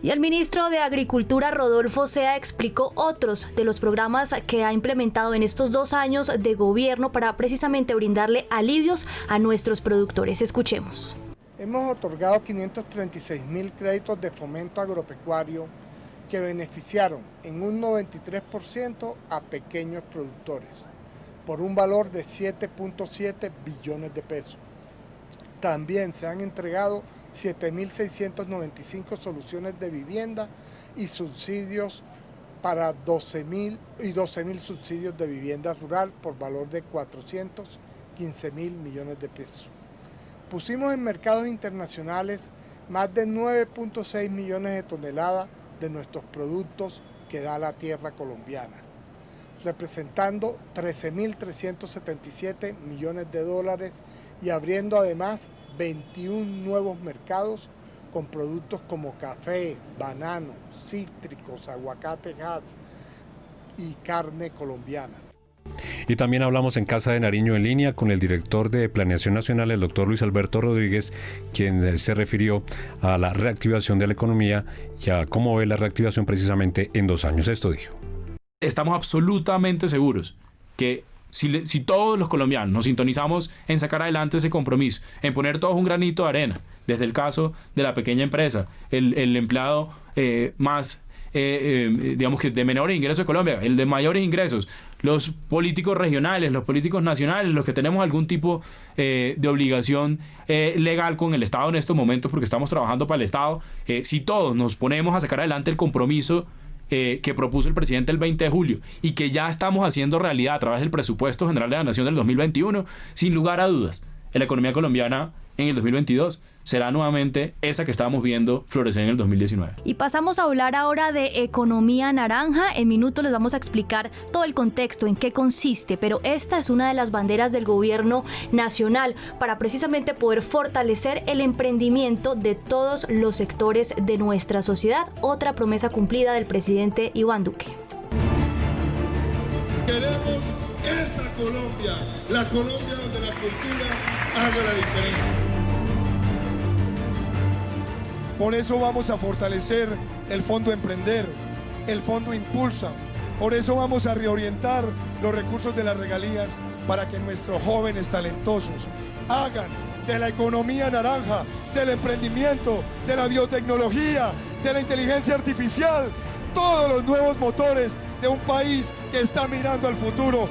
Y el ministro de Agricultura, Rodolfo Sea, explicó otros de los programas que ha implementado en estos 2 años de gobierno para precisamente brindarle alivios a nuestros productores. Escuchemos. Hemos otorgado 536.000 créditos de fomento agropecuario que beneficiaron en un 93% a pequeños productores, por un valor de 7.7 billones de pesos. También se han entregado 7.695 soluciones de vivienda y subsidios para 12.000 subsidios de vivienda rural por valor de 415.000 millones de pesos. Pusimos en mercados internacionales más de 9.6 millones de toneladas de nuestros productos que da la tierra colombiana, representando 13.377 millones de dólares y abriendo además 21 nuevos mercados con productos como café, banano, cítricos, aguacate Hass y carne colombiana. Y también hablamos en Casa de Nariño en línea con el director de Planeación Nacional, el doctor Luis Alberto Rodríguez, quien se refirió a la reactivación de la economía y a cómo ve la reactivación precisamente en 2 años. Esto dijo. Estamos absolutamente seguros que si todos los colombianos nos sintonizamos en sacar adelante ese compromiso, en poner todos un granito de arena, desde el caso de la pequeña empresa, el empleado más, digamos que de menores ingresos de Colombia, el de mayores ingresos, los políticos regionales, los políticos nacionales, los que tenemos algún tipo de obligación legal con el Estado en estos momentos porque estamos trabajando para el Estado, si todos nos ponemos a sacar adelante el compromiso que propuso el presidente el 20 de julio y que ya estamos haciendo realidad a través del presupuesto general de la Nación del 2021, sin lugar a dudas, la economía colombiana en el 2022 será nuevamente esa que estábamos viendo florecer en el 2019. Y pasamos a hablar ahora de economía naranja. En minutos les vamos a explicar todo el contexto, en qué consiste, pero esta es una de las banderas del gobierno nacional para precisamente poder fortalecer el emprendimiento de todos los sectores de nuestra sociedad. Otra promesa cumplida del presidente Iván Duque. Queremos esa Colombia, la Colombia donde la cultura haga la diferencia. Por eso vamos a fortalecer el Fondo Emprender, el Fondo Impulsa. Por eso vamos a reorientar los recursos de las regalías para que nuestros jóvenes talentosos hagan de la economía naranja, del emprendimiento, de la biotecnología, de la inteligencia artificial, todos los nuevos motores de un país que está mirando al futuro.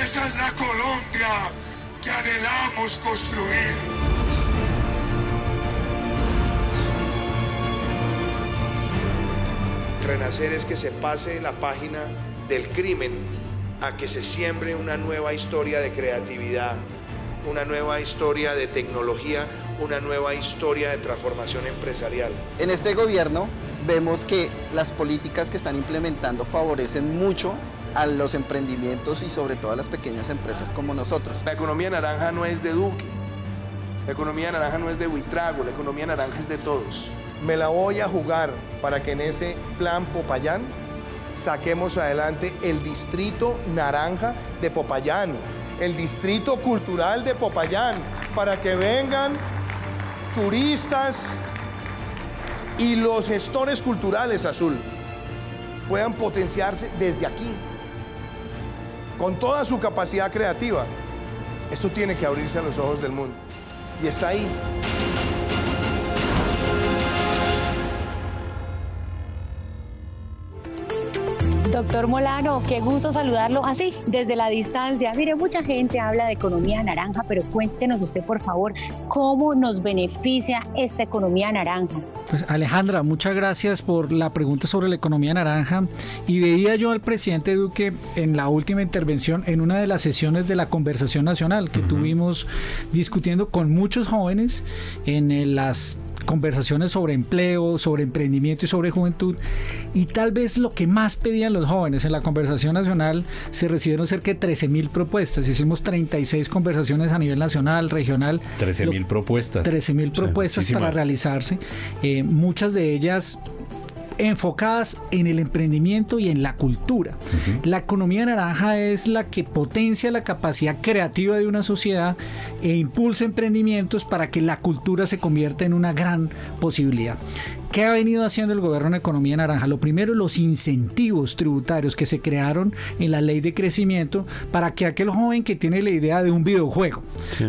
Esa es la Colombia que anhelamos construir. Renacer es que se pase la página del crimen a que se siembre una nueva historia de creatividad, una nueva historia de tecnología, una nueva historia de transformación empresarial. En este gobierno vemos que las políticas que están implementando favorecen mucho a los emprendimientos y sobre todo a las pequeñas empresas como nosotros. La economía naranja no es de Duque, la economía naranja no es de Buitrago, la economía naranja es de todos. Me la voy a jugar para que en ese plan Popayán saquemos adelante el distrito naranja de Popayán, el distrito cultural de Popayán, para que vengan turistas y los gestores culturales, Azul, puedan potenciarse desde aquí, con toda su capacidad creativa. Esto tiene que abrirse a los ojos del mundo. Y está ahí. Doctor Molano, qué gusto saludarlo así, desde la distancia. Mire, mucha gente habla de economía naranja, pero cuéntenos usted, por favor, ¿cómo nos beneficia esta economía naranja? Pues Alejandra, muchas gracias por la pregunta sobre la economía naranja. Y veía yo al presidente Duque en la última intervención en una de las sesiones de la conversación nacional que tuvimos discutiendo con muchos jóvenes en las conversaciones sobre empleo, sobre emprendimiento y sobre juventud, y tal vez lo que más pedían los jóvenes en la conversación nacional, se recibieron cerca de 13.000 propuestas. Hicimos 36 conversaciones a nivel nacional, regional. 13.000 propuestas. 13.000 propuestas para realizarse, muchas de ellas enfocadas en el emprendimiento y en la cultura. La economía naranja es la que potencia la capacidad creativa de una sociedad e impulsa emprendimientos para que la cultura se convierta en una gran posibilidad. ¿Qué ha venido haciendo el gobierno en economía naranja? Lo primero, los incentivos tributarios que se crearon en la ley de crecimiento para que aquel joven que tiene la idea de un videojuego,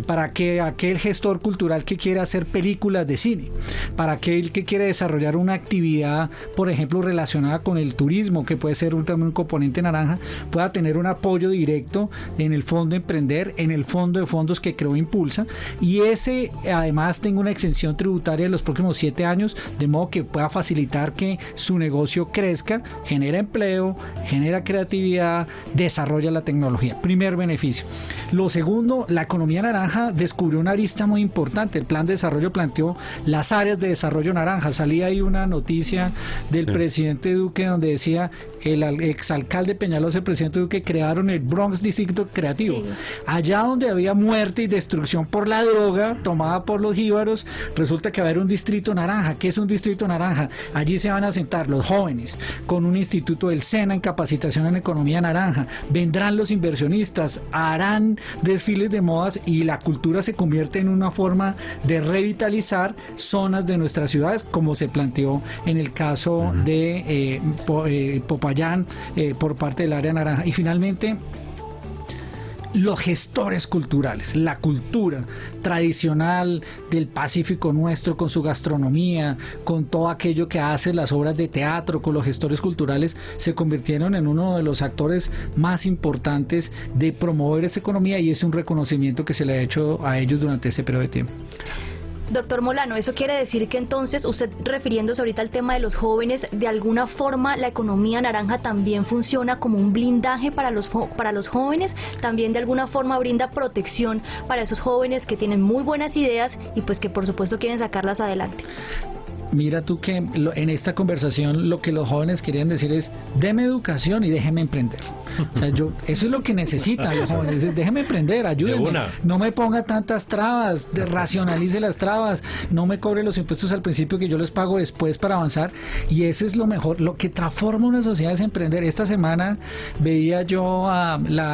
para que aquel gestor cultural que quiere hacer películas de cine, para aquel que quiere desarrollar una actividad, por ejemplo, relacionada con el turismo, que puede ser también un componente naranja, pueda tener un apoyo directo en el Fondo Emprender, en el fondo de fondos que creó Impulsa, y ese además tenga una exención tributaria en los próximos 7 años, de modo que pueda facilitar que su negocio crezca, genera empleo, genera creatividad, desarrolla la tecnología. Primer beneficio. Lo segundo, la economía naranja descubrió una arista muy importante. El plan de desarrollo planteó las áreas de desarrollo naranja. Salía ahí una noticia del presidente Duque donde decía el exalcalde Peñalosa, el presidente Duque, crearon el Bronx Distrito Creativo. Allá donde había muerte y destrucción por la droga tomada por los jíbaros, resulta que va a haber un distrito naranja. ¿Qué es un distrito naranja? Allí se van a sentar los jóvenes con un instituto del SENA en capacitación en economía naranja. Vendrán los inversionistas, harán desfiles de modas y la cultura se convierte en una forma de revitalizar zonas de nuestras ciudades, como se planteó en el caso de Popayán por parte del área naranja. Y finalmente, los gestores culturales, la cultura tradicional del Pacífico nuestro, con su gastronomía, con todo aquello que hace las obras de teatro, con los gestores culturales, se convirtieron en uno de los actores más importantes de promover esta economía, y es un reconocimiento que se le ha hecho a ellos durante ese periodo de tiempo. Doctor Molano, ¿eso quiere decir que entonces, usted refiriéndose ahorita al tema de los jóvenes, de alguna forma la economía naranja también funciona como un blindaje para los jóvenes? ¿También de alguna forma brinda protección para esos jóvenes que tienen muy buenas ideas y pues que por supuesto quieren sacarlas adelante? Mira tú que en esta conversación lo que los jóvenes querían decir es: deme educación y déjeme emprender. O sea, eso es lo que necesitan los jóvenes: déjeme emprender, ayúdenme, no me ponga tantas trabas, racionalice las trabas, no me cobre los impuestos al principio que yo les pago después para avanzar. Y eso es lo mejor, lo que transforma una sociedad es emprender. Esta semana veía yo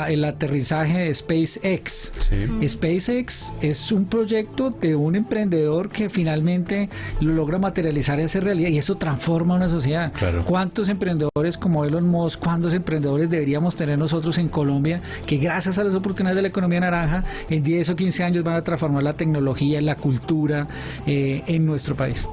el aterrizaje de SpaceX. SpaceX es un proyecto de un emprendedor que finalmente lo logra materializar y hacer realidad, y eso transforma una sociedad. ¿Cuántos emprendedores como Elon Musk, cuántos emprendedores deberíamos tener nosotros en Colombia, que gracias a las oportunidades de la economía naranja en 10 o 15 años van a transformar la tecnología, la cultura en nuestro país?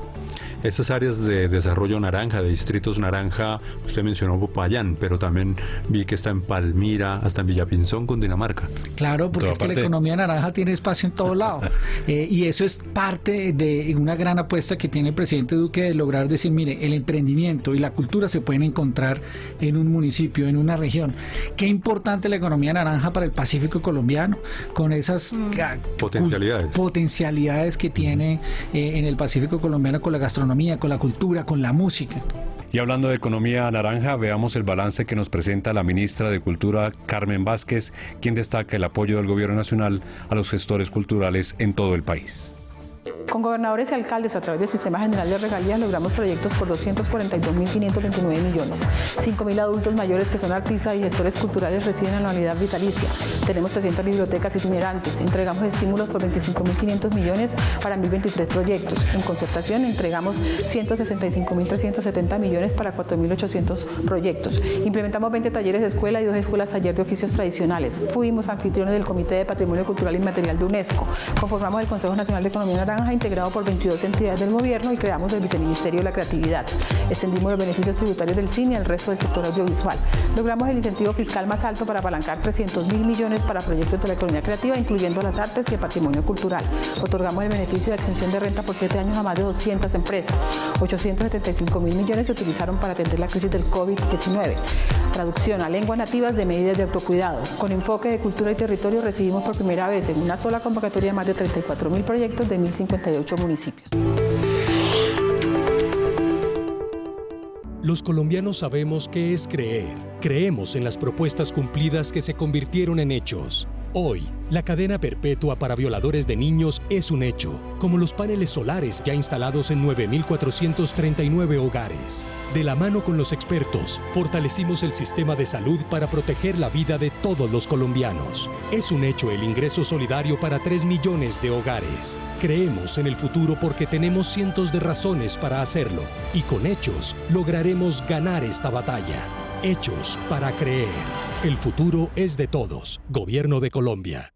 Estas áreas de desarrollo naranja, de distritos naranja, usted mencionó Popayán, pero también vi que está en Palmira, hasta en Villapinzón, Cundinamarca. Claro, porque es que la economía naranja tiene espacio en todo lado. Y eso es parte de una gran apuesta que tiene el presidente Duque de lograr decir: mire, el emprendimiento y la cultura se pueden encontrar en un municipio, en una región. Qué importante la economía naranja para el Pacífico colombiano, con esas potencialidades que tiene en el Pacífico colombiano, con la gastronomía, con la cultura, con la música. Y hablando de economía naranja, veamos el balance que nos presenta la ministra de Cultura, Carmen Vázquez, quien destaca el apoyo del Gobierno Nacional a los gestores culturales en todo el país. Con gobernadores y alcaldes a través del Sistema General de Regalías logramos proyectos por 242.529 millones. 5.000 adultos mayores que son artistas y gestores culturales reciben anualidad vitalicia. Tenemos 300 bibliotecas itinerantes. Entregamos estímulos por 25.500 millones para 1.023 proyectos. En concertación entregamos 165.370 millones para 4.800 proyectos. Implementamos 20 talleres de escuela y 2 escuelas taller de oficios tradicionales. Fuimos anfitriones del Comité de Patrimonio Cultural Inmaterial de UNESCO. Conformamos el Consejo Nacional de Economía Naranja, integrado por 22 entidades del gobierno, y creamos el Viceministerio de la Creatividad. Extendimos los beneficios tributarios del cine al resto del sector audiovisual. Logramos el incentivo fiscal más alto para apalancar 300.000 millones para proyectos de la economía creativa, incluyendo las artes y el patrimonio cultural. Otorgamos el beneficio de exención de renta por 7 años a más de 200 empresas. 875.000 millones se utilizaron para atender la crisis del COVID-19. Traducción a lenguas nativas de medidas de autocuidado. Con enfoque de cultura y territorio recibimos por primera vez en una sola convocatoria más de 34.000 proyectos de 1.058 municipios. Los colombianos sabemos qué es creer. Creemos en las propuestas cumplidas que se convirtieron en hechos. Hoy, la cadena perpetua para violadores de niños es un hecho, como los paneles solares ya instalados en 9.439 hogares. De la mano con los expertos, fortalecimos el sistema de salud para proteger la vida de todos los colombianos. Es un hecho el ingreso solidario para 3 millones de hogares. Creemos en el futuro porque tenemos cientos de razones para hacerlo, y con hechos lograremos ganar esta batalla. Hechos para creer. El futuro es de todos. Gobierno de Colombia.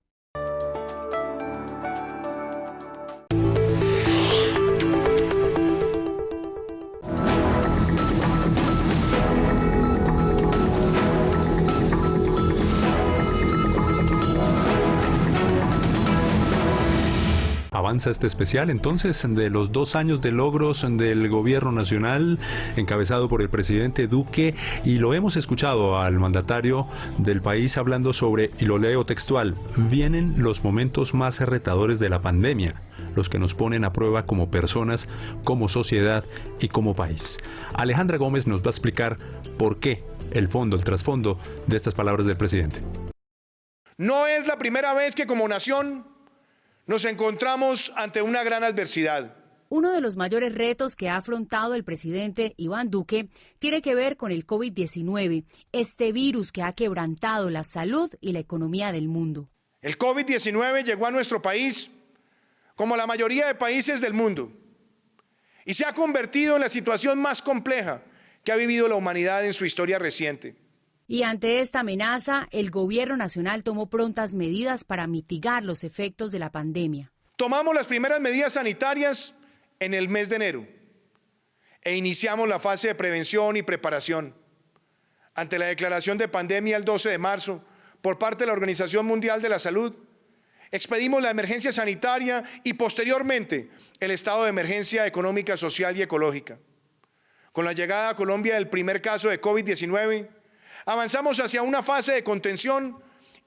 Avanza este especial entonces de los 2 años de logros del gobierno nacional encabezado por el presidente Duque, y lo hemos escuchado al mandatario del país hablando sobre, y lo leo textual, vienen los momentos más retadores de la pandemia, los que nos ponen a prueba como personas, como sociedad y como país. Alejandra Gómez nos va a explicar por qué, el trasfondo de estas palabras del presidente. No es la primera vez que como nación nos encontramos ante una gran adversidad. Uno de los mayores retos que ha afrontado el presidente Iván Duque tiene que ver con el COVID-19, este virus que ha quebrantado la salud y la economía del mundo. El COVID-19 llegó a nuestro país como la mayoría de países del mundo y se ha convertido en la situación más compleja que ha vivido la humanidad en su historia reciente. Y ante esta amenaza, el gobierno nacional tomó prontas medidas para mitigar los efectos de la pandemia. Tomamos las primeras medidas sanitarias en el mes de enero e iniciamos la fase de prevención y preparación. Ante la declaración de pandemia el 12 de marzo por parte de la Organización Mundial de la Salud, expedimos la emergencia sanitaria y posteriormente el estado de emergencia económica, social y ecológica. Con la llegada a Colombia del primer caso de COVID-19, avanzamos hacia una fase de contención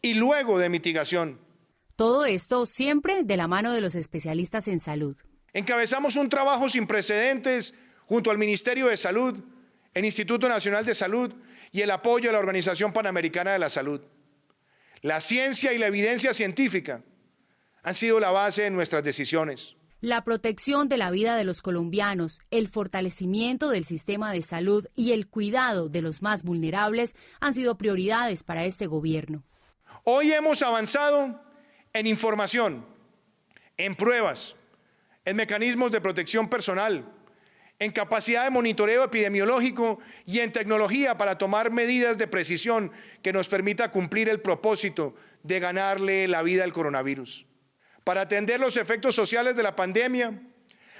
y luego de mitigación. Todo esto siempre de la mano de los especialistas en salud. Encabezamos un trabajo sin precedentes junto al Ministerio de Salud, el Instituto Nacional de Salud y el apoyo de la Organización Panamericana de la Salud. La ciencia y la evidencia científica han sido la base de nuestras decisiones. La protección de la vida de los colombianos, el fortalecimiento del sistema de salud y el cuidado de los más vulnerables han sido prioridades para este gobierno. Hoy hemos avanzado en información, en pruebas, en mecanismos de protección personal, en capacidad de monitoreo epidemiológico y en tecnología para tomar medidas de precisión que nos permita cumplir el propósito de ganarle la vida al coronavirus. Para atender los efectos sociales de la pandemia,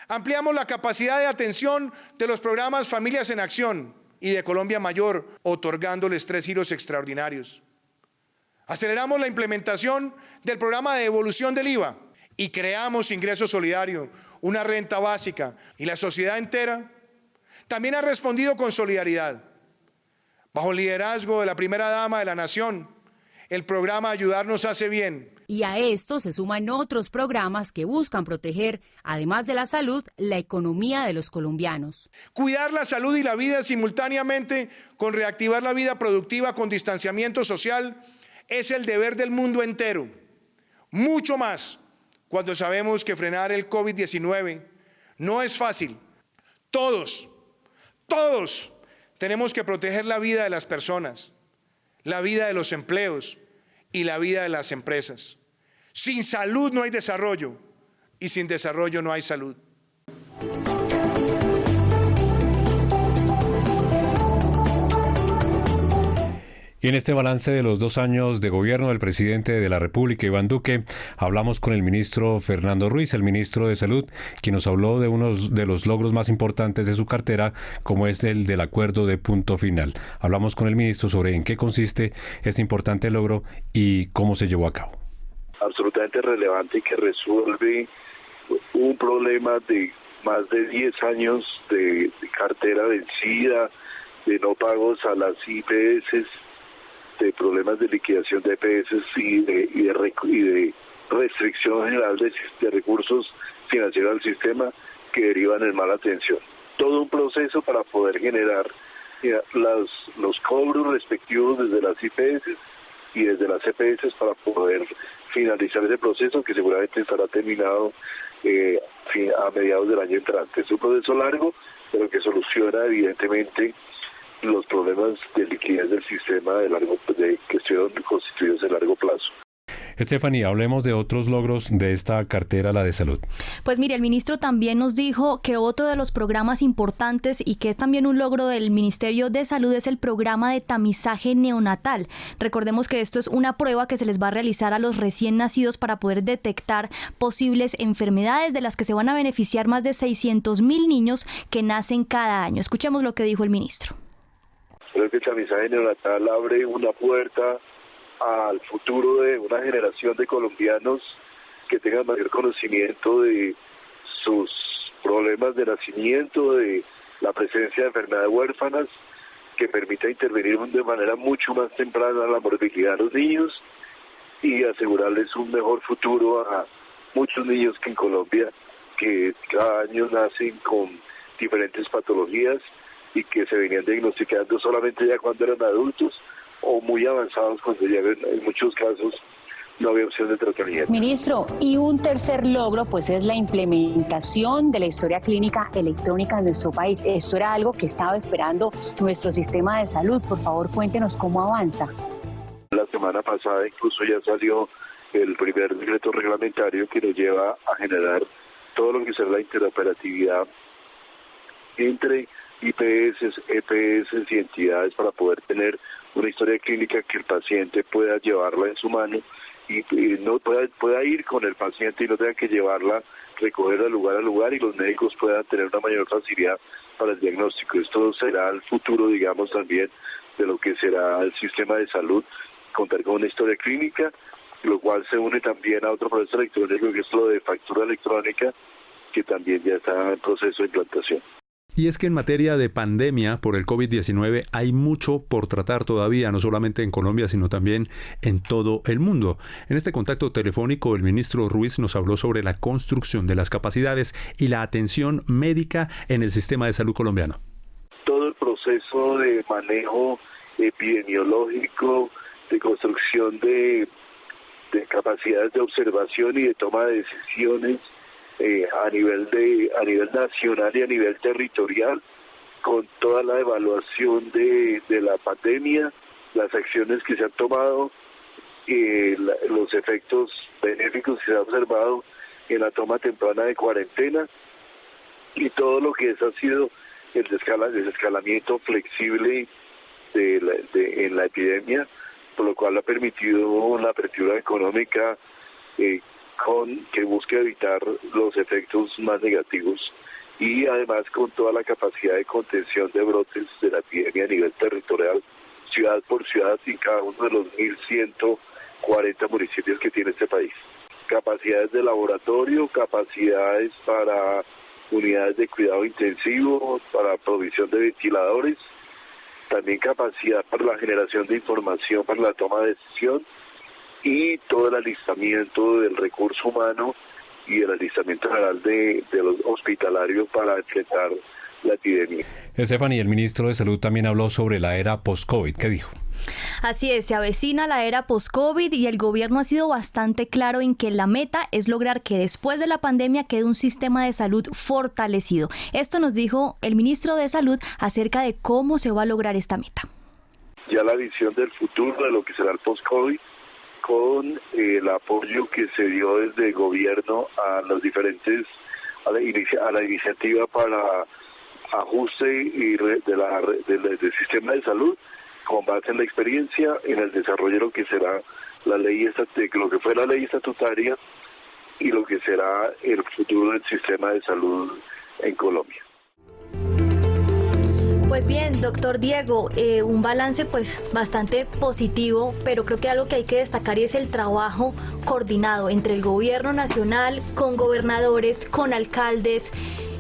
ampliamos la capacidad de atención de los programas Familias en Acción y de Colombia Mayor, otorgándoles 3 giros extraordinarios. Aceleramos la implementación del programa de devolución del IVA y creamos ingreso solidario, una renta básica, y la sociedad entera también ha respondido con solidaridad. Bajo el liderazgo de la primera dama de la nación, el programa Ayudarnos Hace Bien. Y a esto se suman otros programas que buscan proteger, además de la salud, la economía de los colombianos. Cuidar la salud y la vida simultáneamente con reactivar la vida productiva con distanciamiento social es el deber del mundo entero. Mucho más cuando sabemos que frenar el COVID-19 no es fácil. Todos tenemos que proteger la vida de las personas, la vida de los empleos y la vida de las empresas. Sin salud no hay desarrollo y sin desarrollo no hay salud. Y en este balance de los 2 años de gobierno del presidente de la República, Iván Duque, hablamos con el ministro Fernando Ruiz, el ministro de Salud, quien nos habló de uno de los logros más importantes de su cartera, como es el del acuerdo de punto final. Hablamos con el ministro sobre en qué consiste este importante logro y cómo se llevó a cabo. Absolutamente relevante, que resuelve un problema de más de 10 años de cartera vencida, de no pagos a las IPS, de problemas de liquidación de EPS y de restricción general de recursos financieros al sistema que derivan en mala atención. Todo un proceso para poder generar los cobros respectivos desde las IPS y desde las EPS para poder finalizar ese proceso que seguramente estará terminado a mediados del año entrante. Es un proceso largo, pero que soluciona evidentemente los problemas de liquidez del sistema que estuvieron constituidos en largo plazo. Stephanie, hablemos de otros logros de esta cartera, la de salud. Pues mire, el ministro también nos dijo que otro de los programas importantes y que es también un logro del Ministerio de Salud es el programa de tamizaje neonatal. Recordemos que esto es una prueba que se les va a realizar a los recién nacidos para poder detectar posibles enfermedades de las que se van a beneficiar más de 600,000 niños que nacen cada año. Escuchemos lo que dijo el ministro. Creo que el tamizaje neonatal abre una puerta al futuro de una generación de colombianos que tengan mayor conocimiento de sus problemas de nacimiento, de la presencia de enfermedades huérfanas, que permita intervenir de manera mucho más temprana la morbilidad de los niños y asegurarles un mejor futuro a muchos niños que en Colombia, que cada año nacen con diferentes patologías y que se venían diagnosticando solamente ya cuando eran adultos o muy avanzados cuando ya en muchos casos no había opción de tratamiento. Ministro, y un tercer logro pues es la implementación de la historia clínica electrónica en nuestro país. Esto era algo que estaba esperando nuestro sistema de salud. Por favor, cuéntenos cómo avanza. La semana pasada incluso ya salió el primer decreto reglamentario que nos lleva a generar todo lo que será la interoperatividad entre IPS, EPS y entidades para poder tener una historia clínica que el paciente pueda llevarla en su mano y no pueda ir con el paciente y no tenga que llevarla, recogerla de lugar a lugar y los médicos puedan tener una mayor facilidad para el diagnóstico. Esto será el futuro, digamos, también de lo que será el sistema de salud, contar con una historia clínica, lo cual se une también a otro proceso electrónico que es lo de factura electrónica, que también ya está en proceso de implantación. Y es que en materia de pandemia por el COVID-19 hay mucho por tratar todavía, no solamente en Colombia, sino también en todo el mundo. En este contacto telefónico, el ministro Ruiz nos habló sobre la construcción de las capacidades y la atención médica en el sistema de salud colombiano. Todo el proceso de manejo epidemiológico, de construcción de capacidades de observación y de toma de decisiones a nivel nacional y a nivel territorial, con toda la evaluación de la pandemia, las acciones que se han tomado, los efectos benéficos que se han observado en la toma temprana de cuarentena y todo lo que ha sido el desescalamiento flexible en la epidemia, por lo cual ha permitido una apertura económica que busque evitar los efectos más negativos y además con toda la capacidad de contención de brotes de la epidemia a nivel territorial, ciudad por ciudad, en cada uno de los 1.140 municipios que tiene este país. Capacidades de laboratorio, capacidades para unidades de cuidado intensivo, para provisión de ventiladores, también capacidad para la generación de información para la toma de decisión, y todo el alistamiento del recurso humano y el alistamiento general de los hospitalarios para enfrentar la epidemia. Stephanie, el ministro de Salud también habló sobre la era post-COVID. ¿Qué dijo? Así es, se avecina la era post-COVID y el gobierno ha sido bastante claro en que la meta es lograr que después de la pandemia quede un sistema de salud fortalecido. Esto nos dijo el ministro de Salud acerca de cómo se va a lograr esta meta. Ya la visión del futuro de lo que será el post-COVID, con el apoyo que se dio desde el gobierno a los diferentes a la iniciativa para ajuste del sistema de salud, con base en la experiencia, en el desarrollo de lo que será la ley lo que fue la ley estatutaria y lo que será el futuro del sistema de salud en Colombia. Pues bien, doctor Diego, un balance pues bastante positivo, pero creo que algo que hay que destacar es el trabajo coordinado entre el gobierno nacional, con gobernadores, con alcaldes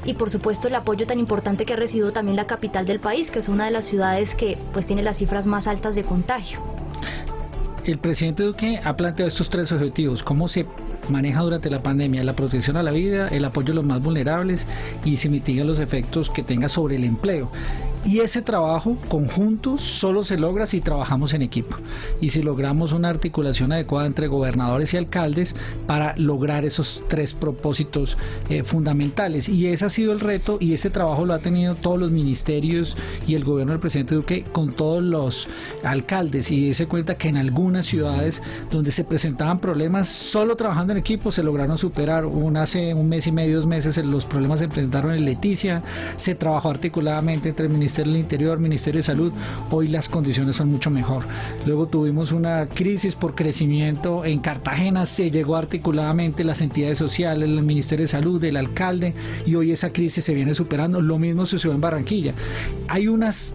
y por supuesto el apoyo tan importante que ha recibido también la capital del país, que es una de las ciudades que pues tiene las cifras más altas de contagio. El presidente Duque ha planteado estos tres objetivos: cómo se maneja durante la pandemia la protección a la vida, el apoyo a los más vulnerables y se mitigan los efectos que tenga sobre el empleo. Y ese trabajo conjunto solo se logra si trabajamos en equipo y si logramos una articulación adecuada entre gobernadores y alcaldes para lograr esos 3 propósitos fundamentales. Y ese ha sido el reto, y ese trabajo lo ha tenido todos los ministerios y el gobierno del presidente Duque con todos los alcaldes, y se cuenta que en algunas ciudades donde se presentaban problemas, solo trabajando en equipo se lograron superar. Hace un mes y medio, 2 meses, los problemas se presentaron en Leticia, se trabajó articuladamente entre el Ministerio del Interior, Ministerio de Salud. Hoy las condiciones son mucho mejor. Luego tuvimos una crisis por crecimiento en Cartagena, se llegó articuladamente las entidades sociales, el Ministerio de Salud, el alcalde, y hoy esa crisis se viene superando. Lo mismo sucedió en Barranquilla. Hay unas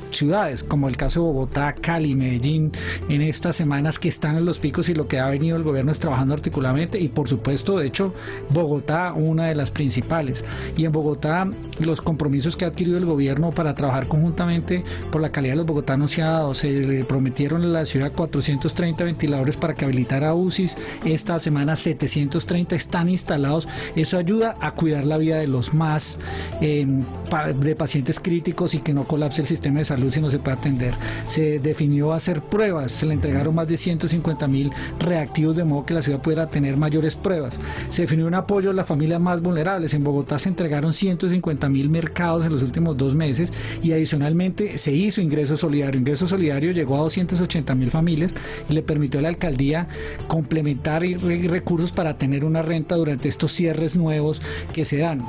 ciudades como el caso de Bogotá, Cali, Medellín, en estas semanas que están en los picos, y lo que ha venido el gobierno es trabajando articuladamente, y por supuesto, de hecho, Bogotá, una de las principales. Y en Bogotá, los compromisos que ha adquirido el gobierno para trabajar conjuntamente por la calidad de los bogotanos se ha dado. Se le prometieron a la ciudad 430 ventiladores para que habilitara UCIs. Esta semana 730 están instalados. Eso ayuda a cuidar la vida de los más de pacientes críticos y que no colapse el sistema de salud si no se puede atender. Se definió hacer pruebas, se le entregaron más de 150.000 reactivos de modo que la ciudad pudiera tener mayores pruebas. Se definió un apoyo a las familias más vulnerables. En Bogotá se entregaron 150.000 mercados en los últimos 2 meses, y adicionalmente se hizo ingreso solidario. Ingreso solidario llegó a 280.000 familias y le permitió a la alcaldía complementar recursos para tener una renta durante estos cierres nuevos que se dan.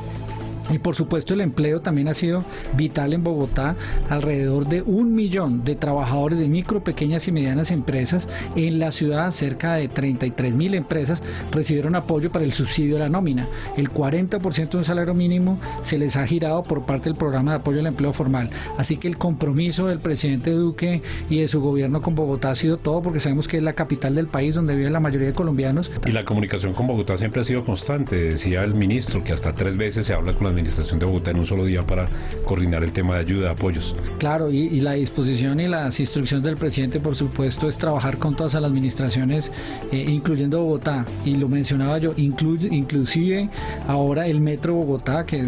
Y por supuesto el empleo también ha sido vital en Bogotá. Alrededor de 1 millón de trabajadores de micro, pequeñas y medianas empresas en la ciudad. Cerca de 33.000 empresas recibieron apoyo para el subsidio de la nómina. El 40% de un salario mínimo se les ha girado por parte del programa de apoyo al empleo formal. Así que el compromiso del presidente Duque y de su gobierno con Bogotá ha sido todo, porque sabemos que es la capital del país donde vive la mayoría de colombianos. Y la comunicación con Bogotá siempre ha sido constante. Decía el ministro que hasta 3 veces se habla con la administración de Bogotá en un solo día para coordinar el tema de ayuda, apoyos. Claro, y la disposición y las instrucciones del presidente, por supuesto, es trabajar con todas las administraciones, incluyendo Bogotá. Y lo mencionaba yo, inclusive ahora el Metro Bogotá, que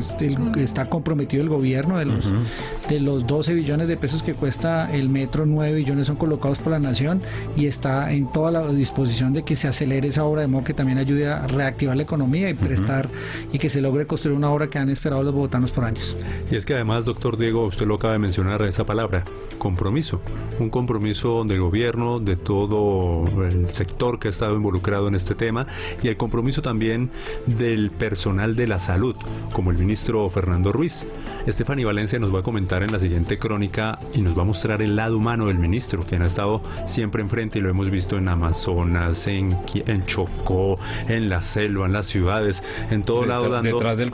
está comprometido el gobierno de los 12 billones de pesos que cuesta el metro, 9 billones son colocados por la nación, y está en toda la disposición de que se acelere esa obra de modo que también ayude a reactivar la economía y prestar, y que se logre construir una obra que han esperado los bogotanos por años. Y es que además, doctor Diego, usted lo acaba de mencionar, esa palabra, compromiso. Un compromiso del gobierno, de todo el sector que ha estado involucrado en este tema, y el compromiso también del personal de la salud, como el ministro Fernando Ruiz. Stephanie Valencia nos va a comentar en la siguiente crónica y nos va a mostrar el lado humano del ministro, quien ha estado siempre enfrente, y lo hemos visto en Amazonas, en Chocó, en la selva, en las ciudades, en todo lado dando... Detrás del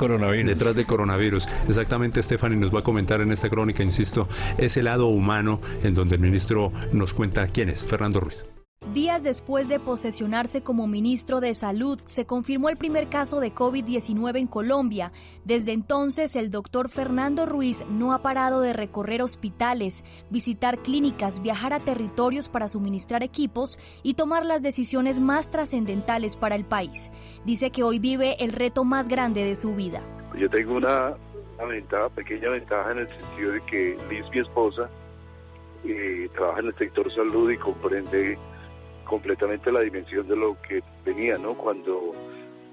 coronavirus. Exactamente, Stephanie nos va a comentar en esta crónica, insisto, ese lado humano en donde el ministro nos cuenta quién es, Fernando Ruiz. Días después de posesionarse como ministro de Salud, se confirmó el primer caso de COVID-19 en Colombia. Desde entonces, el doctor Fernando Ruiz no ha parado de recorrer hospitales, visitar clínicas, viajar a territorios para suministrar equipos y tomar las decisiones más trascendentales para el país. Dice que hoy vive el reto más grande de su vida. Yo tengo una pequeña ventaja en el sentido de que Liz, mi esposa, trabaja en el sector salud y comprende completamente la dimensión de lo que venía, ¿no? Cuando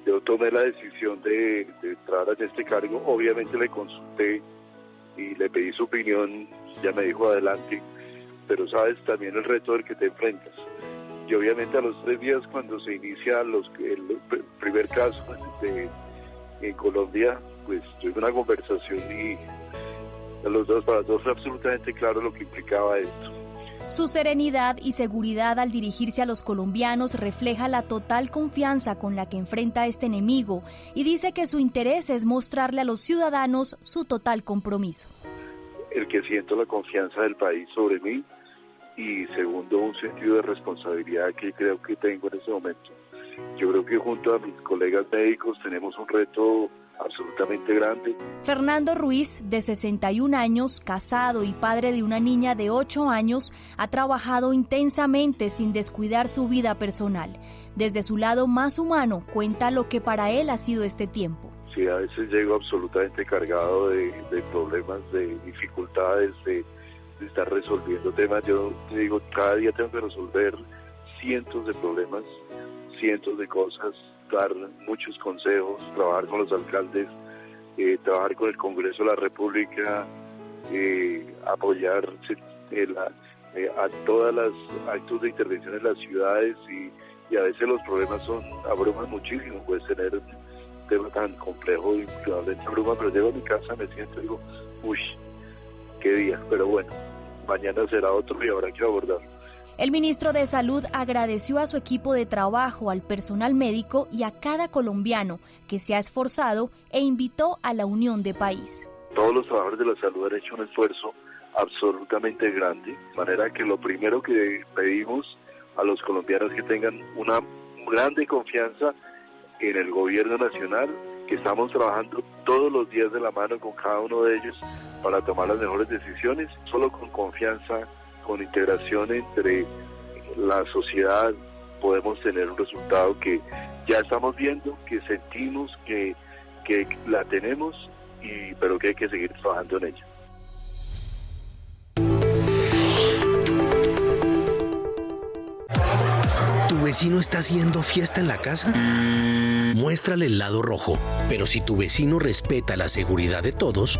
yo tomé la decisión de entrar en este cargo, obviamente le consulté y le pedí su opinión, ya me dijo adelante, pero sabes también el reto del que te enfrentas. Y obviamente a los 3 días cuando se inicia el primer caso en Colombia, pues tuve una conversación y para los dos fue absolutamente claro lo que implicaba esto. Su serenidad y seguridad al dirigirse a los colombianos refleja la total confianza con la que enfrenta a este enemigo, y dice que su interés es mostrarle a los ciudadanos su total compromiso. El que siento la confianza del país sobre mí, y segundo, un sentido de responsabilidad que creo que tengo en este momento. Yo creo que junto a mis colegas médicos tenemos un reto absolutamente grande. Fernando Ruiz, de 61 años, casado y padre de una niña de 8 años, ha trabajado intensamente sin descuidar su vida personal. Desde su lado más humano, cuenta lo que para él ha sido este tiempo. Sí, a veces llego absolutamente cargado de problemas, de dificultades, de estar resolviendo temas. Yo te digo, cada día tengo que resolver cientos de problemas, cientos de cosas, dar muchos consejos, trabajar con los alcaldes, trabajar con el Congreso de la República, apoyar a todas las actos de intervención en las ciudades y a veces los problemas abruman muchísimo. Puedes tener un tema tan complejo y probablemente abruma, pero llego a mi casa, me siento y digo, uy, qué día, pero bueno, mañana será otro y habrá que abordarlo. El ministro de Salud agradeció a su equipo de trabajo, al personal médico y a cada colombiano que se ha esforzado e invitó a la unión de país. Todos los trabajadores de la salud han hecho un esfuerzo absolutamente grande, de manera que lo primero que pedimos a los colombianos es que tengan una grande confianza en el gobierno nacional, que estamos trabajando todos los días de la mano con cada uno de ellos para tomar las mejores decisiones. Solo con confianza, con integración entre la sociedad, podemos tener un resultado que ya estamos viendo, que sentimos que la tenemos, pero que hay que seguir trabajando en ella. ¿Tu vecino está haciendo fiesta en la casa? Muéstrale el lado rojo. Pero si tu vecino respeta la seguridad de todos,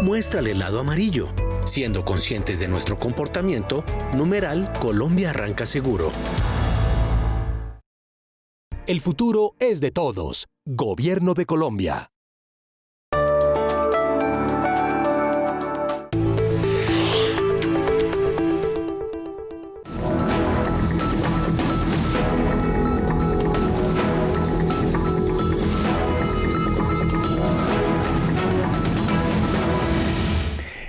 muéstrale el lado amarillo. Siendo conscientes de nuestro comportamiento, numeral Colombia arranca seguro. El futuro es de todos. Gobierno de Colombia.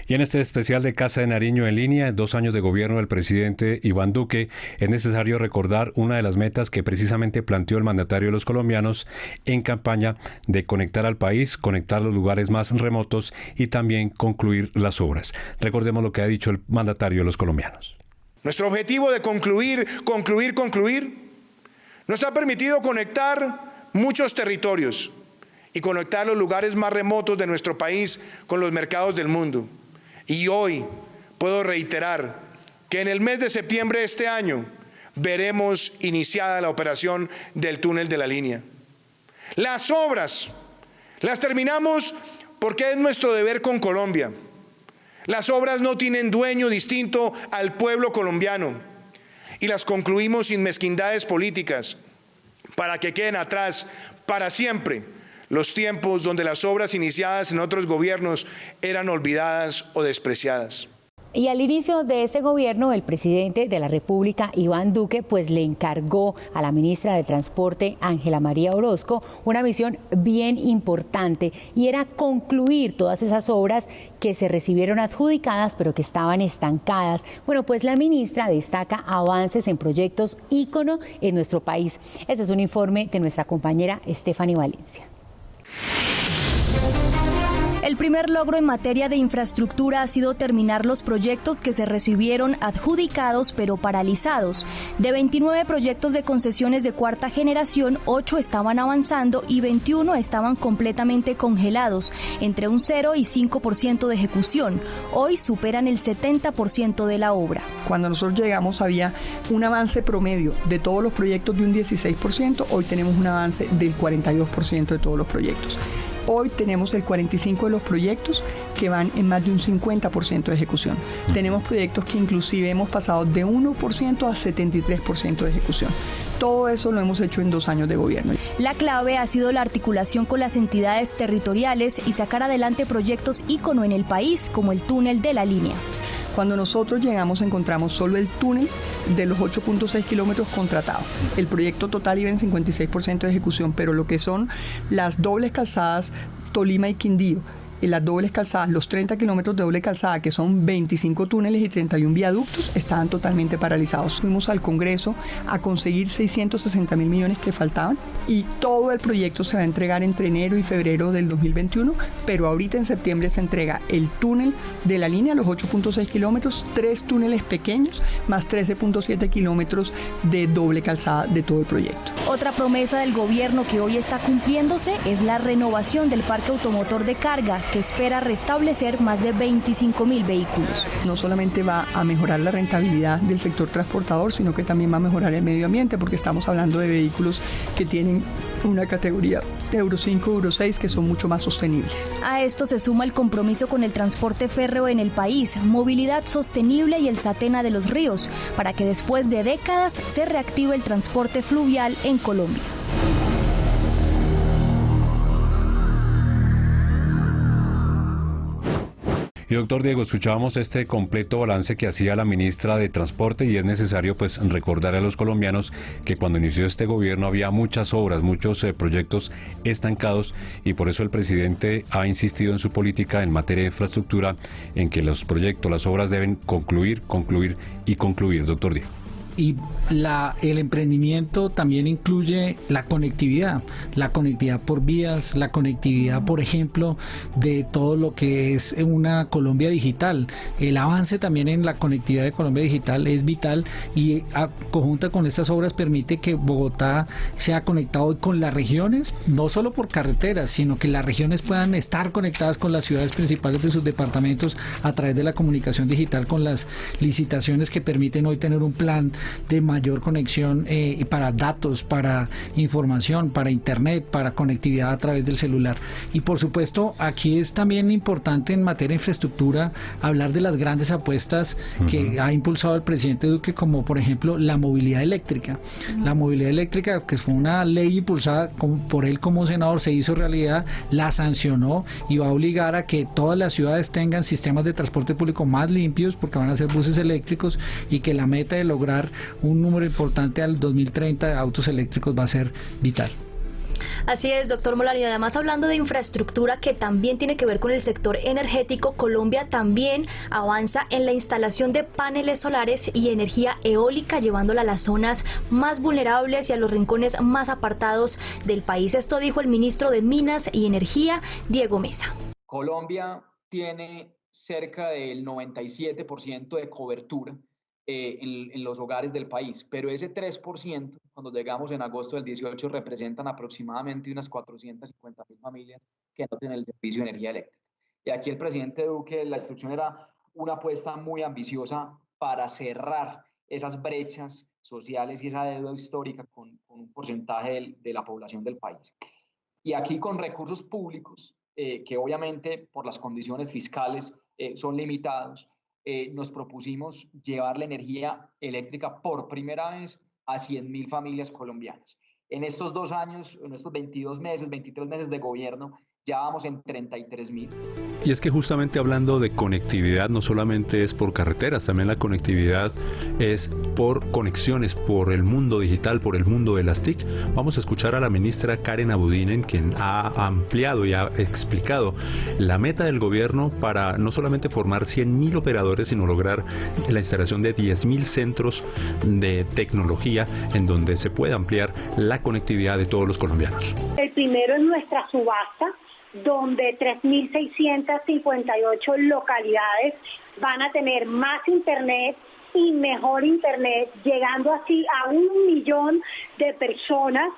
Y en este especial de Casa de Nariño en línea, 2 años de gobierno del presidente Iván Duque, es necesario recordar una de las metas que precisamente planteó el mandatario de los colombianos en campaña de conectar al país, conectar los lugares más remotos y también concluir las obras. Recordemos lo que ha dicho el mandatario de los colombianos. Nuestro objetivo de concluir, nos ha permitido conectar muchos territorios y conectar los lugares más remotos de nuestro país con los mercados del mundo. Y hoy puedo reiterar que en el mes de septiembre de este año veremos iniciada la operación del túnel de la línea. Las obras las terminamos porque es nuestro deber con Colombia. Las obras no tienen dueño distinto al pueblo colombiano y las concluimos sin mezquindades políticas para que queden atrás para siempre los tiempos donde las obras iniciadas en otros gobiernos eran olvidadas o despreciadas. Y al inicio de ese gobierno, el presidente de la República, Iván Duque, pues le encargó a la ministra de Transporte, Ángela María Orozco, una misión bien importante y era concluir todas esas obras que se recibieron adjudicadas pero que estaban estancadas. Bueno, pues la ministra destaca avances en proyectos ícono en nuestro país. Este es un informe de nuestra compañera Stephanie Valencia. El primer logro en materia de infraestructura ha sido terminar los proyectos que se recibieron adjudicados pero paralizados. De 29 proyectos de concesiones de cuarta generación, 8 estaban avanzando y 21 estaban completamente congelados, entre un 0 y 5% de ejecución. Hoy superan el 70% de la obra. Cuando nosotros llegamos había un avance promedio de todos los proyectos de un 16%, hoy tenemos un avance del 42% de todos los proyectos. Hoy tenemos el 45% de los proyectos que van en más de un 50% de ejecución. Tenemos proyectos que inclusive hemos pasado de 1% a 73% de ejecución. Todo eso lo hemos hecho en 2 años de gobierno. La clave ha sido la articulación con las entidades territoriales y sacar adelante proyectos ícono en el país, como el túnel de la línea. Cuando nosotros llegamos encontramos solo el túnel de los 8.6 kilómetros contratados. El proyecto total iba en 56% de ejecución, pero lo que son las dobles calzadas Tolima y Quindío las dobles calzadas, los 30 kilómetros de doble calzada, que son 25 túneles y 31 viaductos, estaban totalmente paralizados. Fuimos al Congreso a conseguir 660.000 millones que faltaban y todo el proyecto se va a entregar entre enero y febrero del 2021, pero ahorita en septiembre se entrega el túnel de la línea, los 8.6 kilómetros, 3 túneles pequeños, más 13.7 kilómetros de doble calzada de todo el proyecto. Otra promesa del gobierno que hoy está cumpliéndose es la renovación del parque automotor de carga, que espera restablecer más de 25.000 vehículos. No solamente va a mejorar la rentabilidad del sector transportador, sino que también va a mejorar el medio ambiente, porque estamos hablando de vehículos que tienen una categoría Euro 5, Euro 6, que son mucho más sostenibles. A esto se suma el compromiso con el transporte férreo en el país, movilidad sostenible y el Satena de los Ríos, para que después de décadas se reactive el transporte fluvial en Colombia. Y doctor Diego, escuchábamos este completo balance que hacía la ministra de Transporte y es necesario pues recordar a los colombianos que cuando inició este gobierno había muchas obras, muchos proyectos estancados y por eso el presidente ha insistido en su política en materia de infraestructura en que los proyectos, las obras deben concluir, doctor Diego. Y el emprendimiento también incluye la conectividad por vías, la conectividad, por ejemplo, de todo lo que es una Colombia digital. El avance también en la conectividad de Colombia digital es vital y conjunta con estas obras permite que Bogotá sea conectado hoy con las regiones, no solo por carreteras, sino que las regiones puedan estar conectadas con las ciudades principales de sus departamentos a través de la comunicación digital con las licitaciones que permiten hoy tener un plan de mayor conexión para datos, para información, para internet, para conectividad a través del celular. Y por supuesto, aquí es también importante en materia de infraestructura hablar de las grandes apuestas que ha impulsado el presidente Duque, como por ejemplo la movilidad eléctrica. La movilidad eléctrica, que fue una ley impulsada por él como senador, se hizo realidad, la sancionó y va a obligar a que todas las ciudades tengan sistemas de transporte público más limpios, porque van a ser buses eléctricos, y que la meta de lograr un número importante al 2030 de autos eléctricos va a ser vital. Así es, doctor Molano, y además hablando de infraestructura que también tiene que ver con el sector energético, Colombia también avanza en la instalación de paneles solares y energía eólica, llevándola a las zonas más vulnerables y a los rincones más apartados del país. Esto dijo el ministro de Minas y Energía, Diego Mesa. Colombia tiene cerca del 97% de cobertura en los hogares del país, pero ese 3%, cuando llegamos en agosto del 18, representan aproximadamente unas 450.000 familias que no tienen el servicio de energía eléctrica. Y aquí el presidente Duque, la instrucción era una apuesta muy ambiciosa para cerrar esas brechas sociales y esa deuda histórica con un porcentaje de la población del país. Y aquí con recursos públicos, que obviamente por las condiciones fiscales son limitados, nos propusimos llevar la energía eléctrica por primera vez a 100.000 familias colombianas. En estos 2 años, en estos 23 meses de gobierno, ya vamos en 33.000. Y es que justamente hablando de conectividad, no solamente es por carreteras, también la conectividad es por conexiones, por el mundo digital, por el mundo de las TIC. Vamos a escuchar a la ministra Karen Abudinen, quien ha ampliado y ha explicado la meta del gobierno para no solamente formar 100.000 operadores, sino lograr la instalación de 10.000 centros de tecnología en donde se pueda ampliar la conectividad de todos los colombianos. El primero es nuestra subasta, donde 3.658 localidades van a tener más internet y mejor internet, llegando así a 1 millón de personas.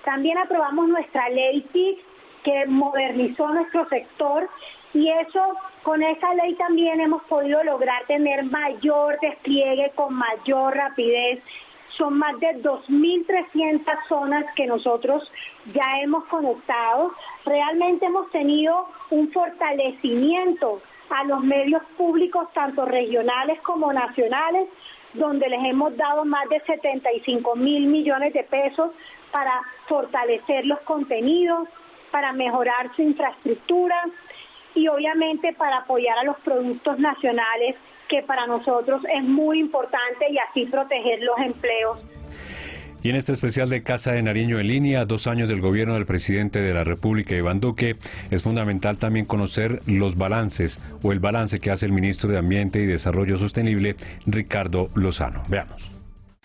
También aprobamos nuestra ley TIC, que modernizó nuestro sector, y con esa ley también hemos podido lograr tener mayor despliegue con mayor rapidez. Son más de 2.300 zonas que nosotros ya hemos conectado. Realmente hemos tenido un fortalecimiento a los medios públicos, tanto regionales como nacionales, donde les hemos dado más de 75.000 millones de pesos para fortalecer los contenidos, para mejorar su infraestructura y obviamente para apoyar a los productos nacionales, que para nosotros es muy importante, y así proteger los empleos. Y en este especial de Casa de Nariño en línea, 2 años del gobierno del presidente de la República, Iván Duque, es fundamental también conocer los balances o el balance que hace el ministro de Ambiente y Desarrollo Sostenible, Ricardo Lozano. Veamos.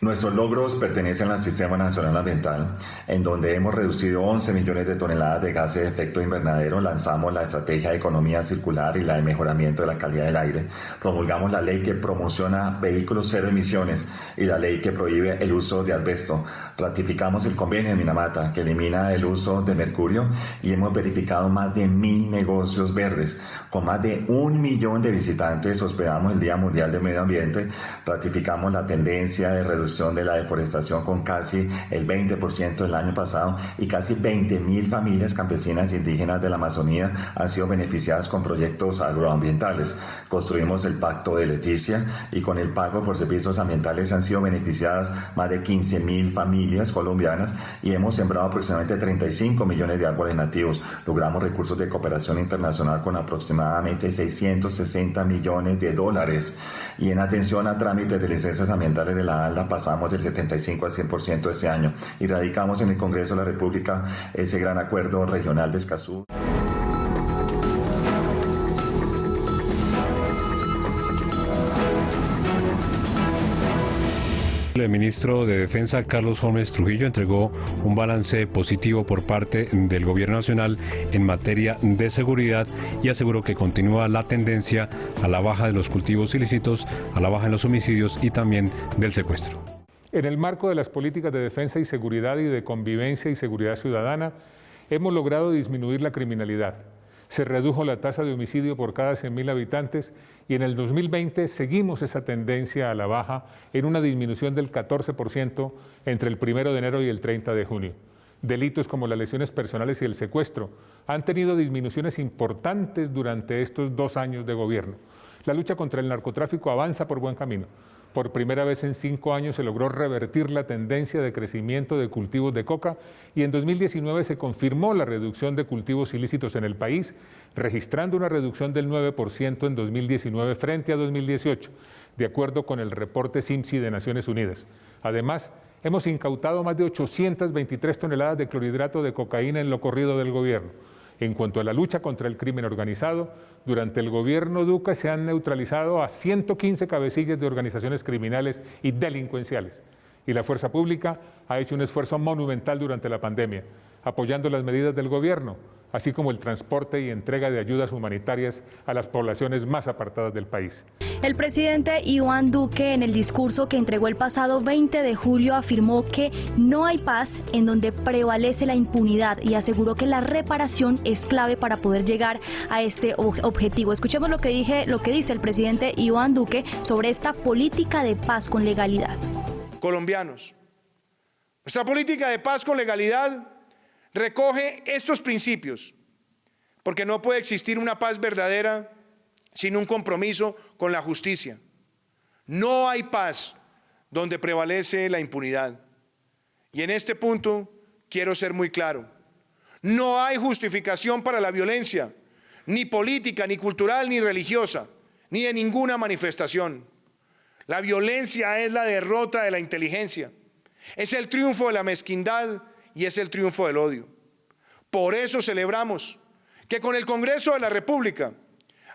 Nuestros logros pertenecen al Sistema Nacional Ambiental, en donde hemos reducido 11 millones de toneladas de gases de efecto invernadero, lanzamos la estrategia de economía circular y la de mejoramiento de la calidad del aire, promulgamos la ley que promociona vehículos cero emisiones y la ley que prohíbe el uso de asbesto, ratificamos el convenio de Minamata que elimina el uso de mercurio y hemos verificado más de 1.000 negocios verdes. Con más de 1 millón de visitantes hospedamos el Día Mundial del Medio Ambiente, ratificamos la tendencia de reducción de la deforestación con casi el 20% el año pasado y casi 20.000 familias campesinas e indígenas de la Amazonía han sido beneficiadas con proyectos agroambientales. Construimos el Pacto de Leticia y con el pago por servicios ambientales han sido beneficiadas más de 15.000 familias colombianas y hemos sembrado aproximadamente 35 millones de árboles nativos. Logramos recursos de cooperación internacional con aproximadamente 660 millones de dólares y en atención a trámites de licencias ambientales de la ANLA pasamos del 75 al 100% este año y radicamos en el Congreso de la República ese gran acuerdo regional de Escazú. El ministro de Defensa, Carlos Holmes Trujillo, entregó un balance positivo por parte del Gobierno Nacional en materia de seguridad y aseguró que continúa la tendencia a la baja de los cultivos ilícitos, a la baja en los homicidios y también del secuestro. En el marco de las políticas de defensa y seguridad y de convivencia y seguridad ciudadana, hemos logrado disminuir la criminalidad. Se redujo la tasa de homicidio por cada 100.000 habitantes y en el 2020 seguimos esa tendencia a la baja en una disminución del 14% entre el 1 de enero y el 30 de junio. Delitos como las lesiones personales y el secuestro han tenido disminuciones importantes durante estos 2 años de gobierno. La lucha contra el narcotráfico avanza por buen camino. Por primera vez en 5 años se logró revertir la tendencia de crecimiento de cultivos de coca y en 2019 se confirmó la reducción de cultivos ilícitos en el país, registrando una reducción del 9% en 2019 frente a 2018, de acuerdo con el reporte CIMSI de Naciones Unidas. Además, hemos incautado más de 823 toneladas de clorhidrato de cocaína en lo corrido del gobierno. En cuanto a la lucha contra el crimen organizado, durante el gobierno Duque se han neutralizado a 115 cabecillas de organizaciones criminales y delincuenciales. Y la fuerza pública ha hecho un esfuerzo monumental durante la pandemia, apoyando las medidas del gobierno, así como el transporte y entrega de ayudas humanitarias a las poblaciones más apartadas del país. El presidente Iván Duque, en el discurso que entregó el pasado 20 de julio, afirmó que no hay paz en donde prevalece la impunidad y aseguró que la reparación es clave para poder llegar a este objetivo. Escuchemos lo que dice el presidente Iván Duque sobre esta política de paz con legalidad. Colombianos, nuestra política de paz con legalidad recoge estos principios, porque no puede existir una paz verdadera sin un compromiso con la justicia. No hay paz donde prevalece la impunidad. Y en este punto quiero ser muy claro. No hay justificación para la violencia, ni política, ni cultural, ni religiosa, ni de ninguna manifestación. La violencia es la derrota de la inteligencia, es el triunfo de la mezquindad y es el triunfo del odio. Por eso celebramos que con el Congreso de la República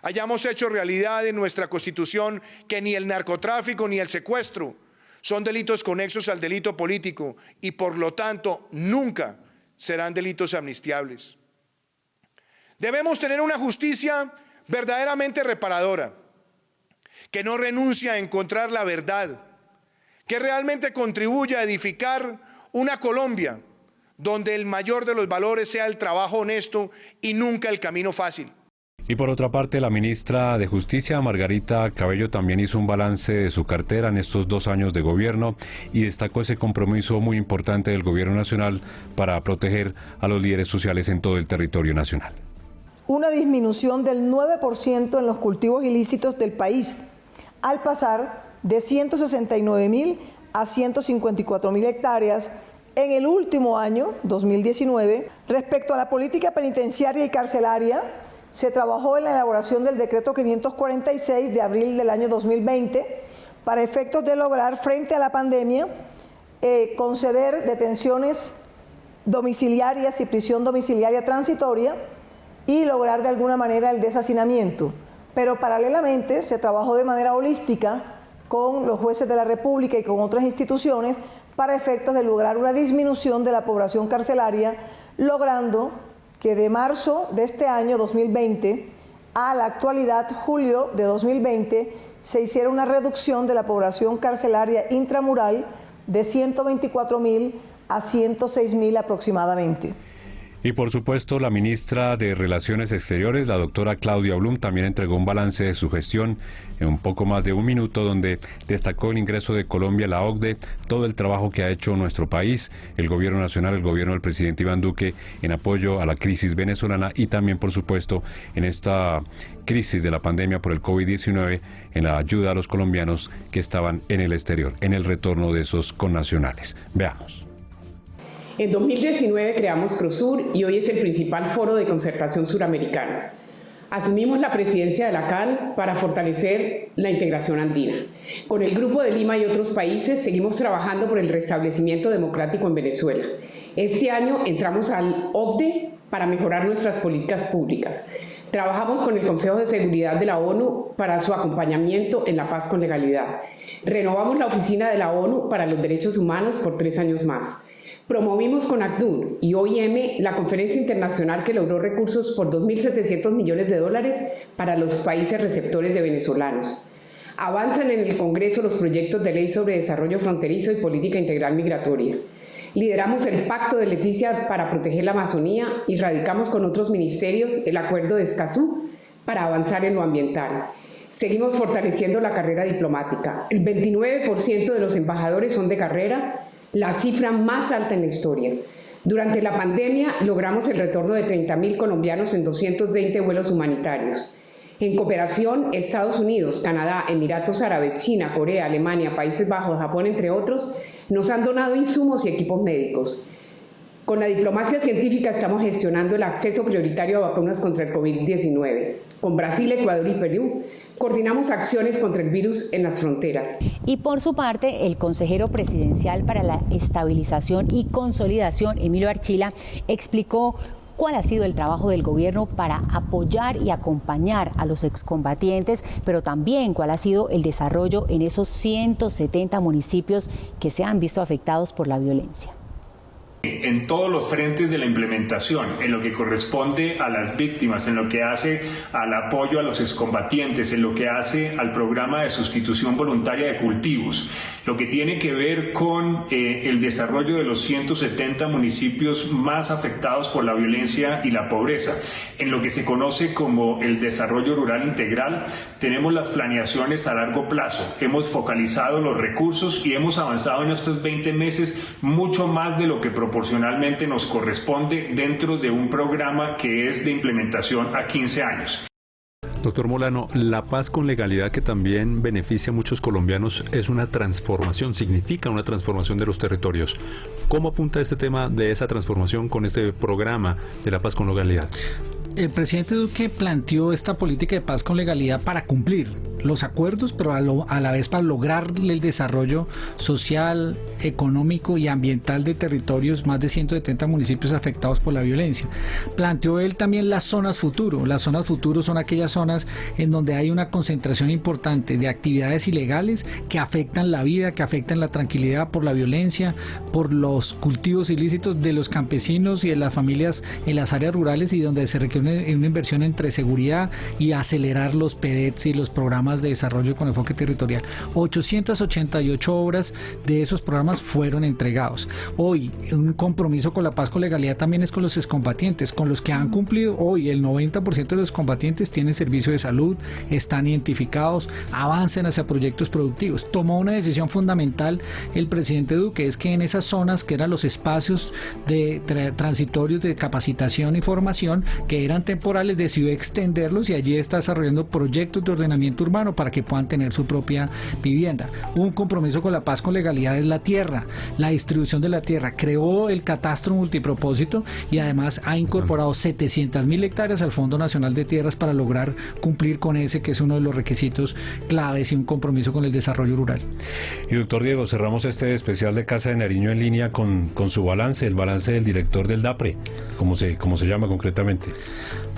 hayamos hecho realidad en nuestra Constitución que ni el narcotráfico ni el secuestro son delitos conexos al delito político y por lo tanto nunca serán delitos amnistiables. Debemos tener una justicia verdaderamente reparadora, que no renuncia a encontrar la verdad, que realmente contribuya a edificar una Colombia donde el mayor de los valores sea el trabajo honesto y nunca el camino fácil. Y por otra parte, la ministra de Justicia, Margarita Cabello, también hizo un balance de su cartera en estos 2 años de gobierno y destacó ese compromiso muy importante del gobierno nacional para proteger a los líderes sociales en todo el territorio nacional. Una disminución del 9% en los cultivos ilícitos del país, al pasar de 169.000 a 154.000 hectáreas en el último año, 2019. Respecto a la política penitenciaria y carcelaria, se trabajó en la elaboración del decreto 546 de abril del año 2020 para efectos de lograr frente a la pandemia conceder detenciones domiciliarias y prisión domiciliaria transitoria y lograr de alguna manera el deshacinamiento. Pero paralelamente se trabajó de manera holística con los jueces de la República y con otras instituciones para efectos de lograr una disminución de la población carcelaria, logrando que de marzo de este año 2020 a la actualidad, julio de 2020, se hiciera una reducción de la población carcelaria intramural de 124.000 a 106.000 aproximadamente. Y por supuesto, la ministra de Relaciones Exteriores, la doctora Claudia Blum, también entregó un balance de su gestión en un poco más de un minuto, donde destacó el ingreso de Colombia a la OCDE, todo el trabajo que ha hecho nuestro país, el gobierno nacional, el gobierno del presidente Iván Duque, en apoyo a la crisis venezolana y también, por supuesto, en esta crisis de la pandemia por el COVID-19, en la ayuda a los colombianos que estaban en el exterior, en el retorno de esos connacionales. Veamos. En 2019 creamos Prosur y hoy es el principal foro de concertación suramericana. Asumimos la presidencia de la CAN para fortalecer la integración andina. Con el Grupo de Lima y otros países seguimos trabajando por el restablecimiento democrático en Venezuela. Este año entramos al OCDE para mejorar nuestras políticas públicas. Trabajamos con el Consejo de Seguridad de la ONU para su acompañamiento en la paz con legalidad. Renovamos la Oficina de la ONU para los Derechos Humanos por 3 años más. Promovimos con ACNUR y OIM la conferencia internacional que logró recursos por $2.700 millones para los países receptores de venezolanos. Avanzan en el Congreso los proyectos de ley sobre desarrollo fronterizo y política integral migratoria. Lideramos el Pacto de Leticia para proteger la Amazonía y radicamos con otros ministerios el Acuerdo de Escazú para avanzar en lo ambiental. Seguimos fortaleciendo la carrera diplomática. El 29% de los embajadores son de carrera, la cifra más alta en la historia. Durante la pandemia logramos el retorno de 30.000 colombianos en 220 vuelos humanitarios. En cooperación, Estados Unidos, Canadá, Emiratos Árabes, China, Corea, Alemania, Países Bajos, Japón, entre otros, nos han donado insumos y equipos médicos. Con la diplomacia científica estamos gestionando el acceso prioritario a vacunas contra el COVID-19. Con Brasil, Ecuador y Perú coordinamos acciones contra el virus en las fronteras. Y por su parte, el consejero presidencial para la estabilización y consolidación, Emilio Archila, explicó cuál ha sido el trabajo del gobierno para apoyar y acompañar a los excombatientes, pero también cuál ha sido el desarrollo en esos 170 municipios que se han visto afectados por la violencia. En todos los frentes de la implementación, en lo que corresponde a las víctimas, en lo que hace al apoyo a los excombatientes, en lo que hace al programa de sustitución voluntaria de cultivos, lo que tiene que ver con el desarrollo de los 170 municipios más afectados por la violencia y la pobreza, en lo que se conoce como el desarrollo rural integral, tenemos las planeaciones a largo plazo, hemos focalizado los recursos y hemos avanzado en estos 20 meses mucho más de lo que proporcionalmente nos corresponde dentro de un programa que es de implementación a 15 años. Doctor Molano, la paz con legalidad, que también beneficia a muchos colombianos, es una transformación, significa una transformación de los territorios. ¿Cómo apunta este tema de esa transformación con este programa de la paz con legalidad? El presidente Duque planteó esta política de paz con legalidad para cumplir los acuerdos, pero a la vez para lograr el desarrollo social, económico y ambiental de territorios, más de 170 municipios afectados por la violencia. Planteó él también las zonas futuro. Las zonas futuro son aquellas zonas en donde hay una concentración importante de actividades ilegales que afectan la vida, que afectan la tranquilidad por la violencia, por los cultivos ilícitos de los campesinos y de las familias en las áreas rurales, y donde se requiere una inversión entre seguridad y acelerar los PDETs y los programas de desarrollo con enfoque territorial. 888 obras de esos programas fueron entregados. Hoy, un compromiso con la paz con legalidad también es con los excombatientes, con los que han cumplido. Hoy el 90% de los combatientes tienen servicio de salud, están identificados, avanzan hacia proyectos productivos. Tomó una decisión fundamental el presidente Duque, es que en esas zonas que eran los espacios de transitorios de capacitación y formación, que eran temporales, decidió extenderlos y allí está desarrollando proyectos de ordenamiento urbano urbano para que puedan tener su propia vivienda. Un compromiso con la paz, con legalidad es la tierra, la distribución de la tierra. Creó el catastro multipropósito y además ha incorporado 700.000 hectáreas al Fondo Nacional de Tierras para lograr cumplir con ese que es uno de los requisitos claves y un compromiso con el desarrollo rural. Y doctor Diego, cerramos este especial de Casa de Nariño en línea con su balance, el balance del director del DAPRE, ¿cómo se llama concretamente?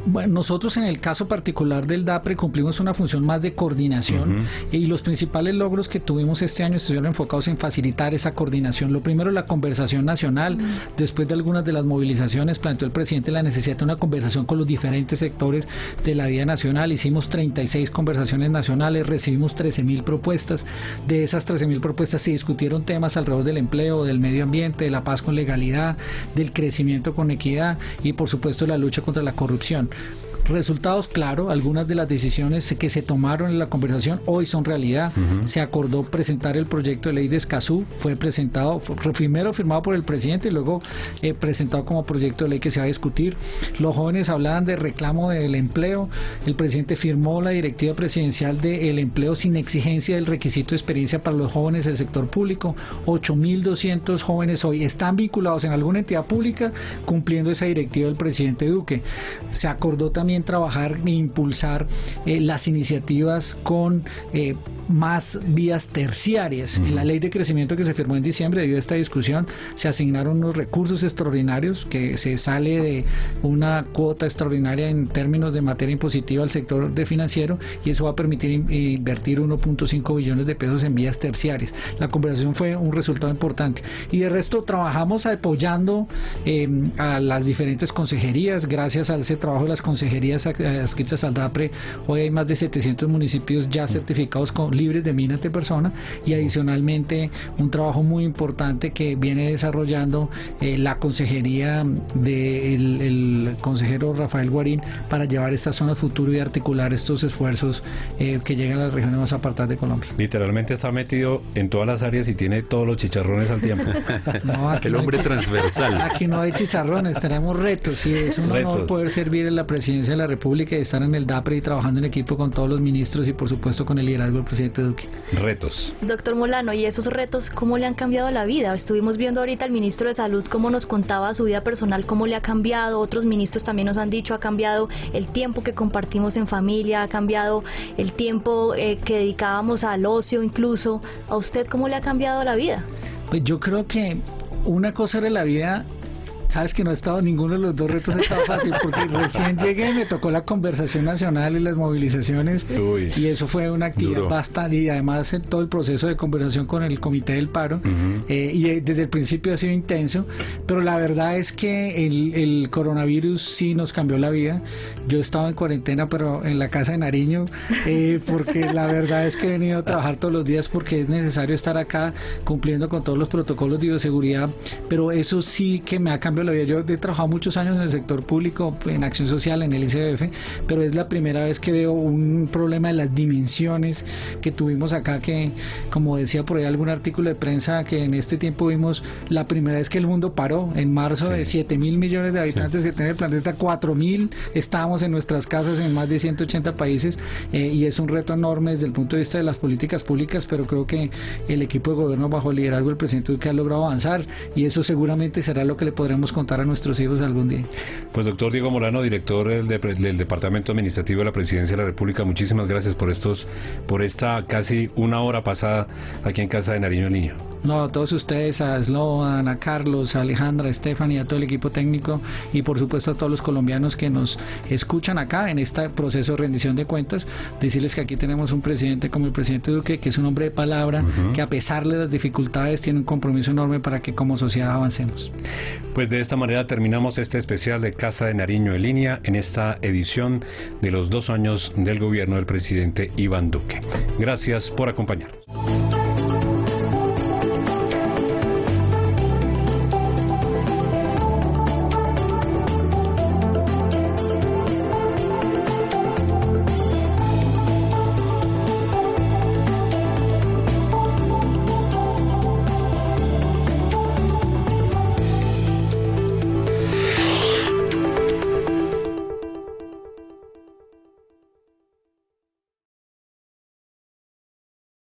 Bueno, nosotros en el caso particular del DAPRE cumplimos una función más de coordinación y los principales logros que tuvimos este año estuvieron enfocados en facilitar esa coordinación. Lo primero, la conversación nacional. Después de algunas de las movilizaciones planteó el presidente la necesidad de una conversación con los diferentes sectores de la vida nacional. Hicimos 36 conversaciones nacionales, recibimos 13.000 propuestas. De esas 13.000 propuestas se discutieron temas alrededor del empleo, del medio ambiente, de la paz con legalidad, del crecimiento con equidad y por supuesto la lucha contra la corrupción. Resultados, claro, algunas de las decisiones que se tomaron en la conversación hoy son realidad. Se acordó presentar el proyecto de ley de Escazú, fue presentado, primero firmado por el presidente y luego presentado como proyecto de ley que se va a discutir. Los jóvenes hablaban de reclamo del empleo, el presidente firmó la directiva presidencial del empleo sin exigencia del requisito de experiencia para los jóvenes del sector público. 8.200 jóvenes hoy están vinculados en alguna entidad pública cumpliendo esa directiva del presidente Duque. Se acordó también trabajar e impulsar las iniciativas con más vías terciarias. En la ley de crecimiento que se firmó en diciembre, debido a esta discusión, se asignaron unos recursos extraordinarios que se sale de una cuota extraordinaria en términos de materia impositiva al sector de financiero y eso va a permitir invertir 1.5 billones de pesos en vías terciarias. La conversación fue un resultado importante y de resto trabajamos apoyando a las diferentes consejerías. Gracias a ese trabajo de las consejerías adscritas al DAPRE, hoy hay más de 700 municipios ya certificados libres de mina ante persona y adicionalmente un trabajo muy importante que viene desarrollando la consejería del consejero Rafael Guarín para llevar estas zonas futuro y articular estos esfuerzos que llegan a las regiones más apartadas de Colombia. Literalmente está metido en todas las áreas y tiene todos los chicharrones al tiempo. No, el hombre transversal. Aquí no hay chicharrones, tenemos retos y es un honor poder servir en la presidencia de la República y estar en el DAPRE y trabajando en equipo con todos los ministros y por supuesto con el liderazgo del presidente Duque. Retos. Doctor Molano, ¿y esos retos cómo le han cambiado la vida? Estuvimos viendo ahorita al ministro de Salud cómo nos contaba su vida personal, cómo le ha cambiado, otros ministros también nos han dicho, ha cambiado el tiempo que compartimos en familia, ha cambiado el tiempo que dedicábamos al ocio incluso. ¿A usted cómo le ha cambiado la vida? Pues yo creo que una cosa era la vida. Sabes que no ha estado, ninguno de los dos retos ha estado fácil porque recién llegué y me tocó la conversación nacional y las movilizaciones. Uy, y eso fue una actividad bastante, y además todo el proceso de conversación con el Comité del Paro y desde el principio ha sido intenso, pero la verdad es que el coronavirus sí nos cambió la vida. Yo he estado en cuarentena pero en la casa de Nariño porque la verdad es que he venido a trabajar todos los días porque es necesario estar acá cumpliendo con todos los protocolos de bioseguridad, pero eso sí que me ha cambiado la vida. Yo he trabajado muchos años en el sector público, en acción social, en el ICBF, pero es la primera vez que veo un problema de las dimensiones que tuvimos acá, que como decía por ahí algún artículo de prensa, que en este tiempo vimos la primera vez que el mundo paró. En marzo de 7.000 millones de habitantes que tiene el planeta, 4.000 estábamos en nuestras casas en más de 180 países y es un reto enorme desde el punto de vista de las políticas públicas, pero creo que el equipo de gobierno bajo el liderazgo del presidente Duque ha logrado avanzar y eso seguramente será lo que le podremos contar a nuestros hijos algún día. Pues doctor Diego Molano, director del Departamento Administrativo de la Presidencia de la República, muchísimas gracias por esta casi una hora pasada aquí en Casa de Nariño en línea. No, a todos ustedes, a Sloan, a Carlos, a Alejandra, a Stephanie, a todo el equipo técnico y por supuesto a todos los colombianos que nos escuchan acá en este proceso de rendición de cuentas, decirles que aquí tenemos un presidente como el presidente Duque, que es un hombre de palabra, que a pesar de las dificultades tiene un compromiso enorme para que como sociedad avancemos. Pues de esta manera terminamos este especial de Casa de Nariño en línea en esta edición de los 2 años del gobierno del presidente Iván Duque. Gracias por acompañarnos.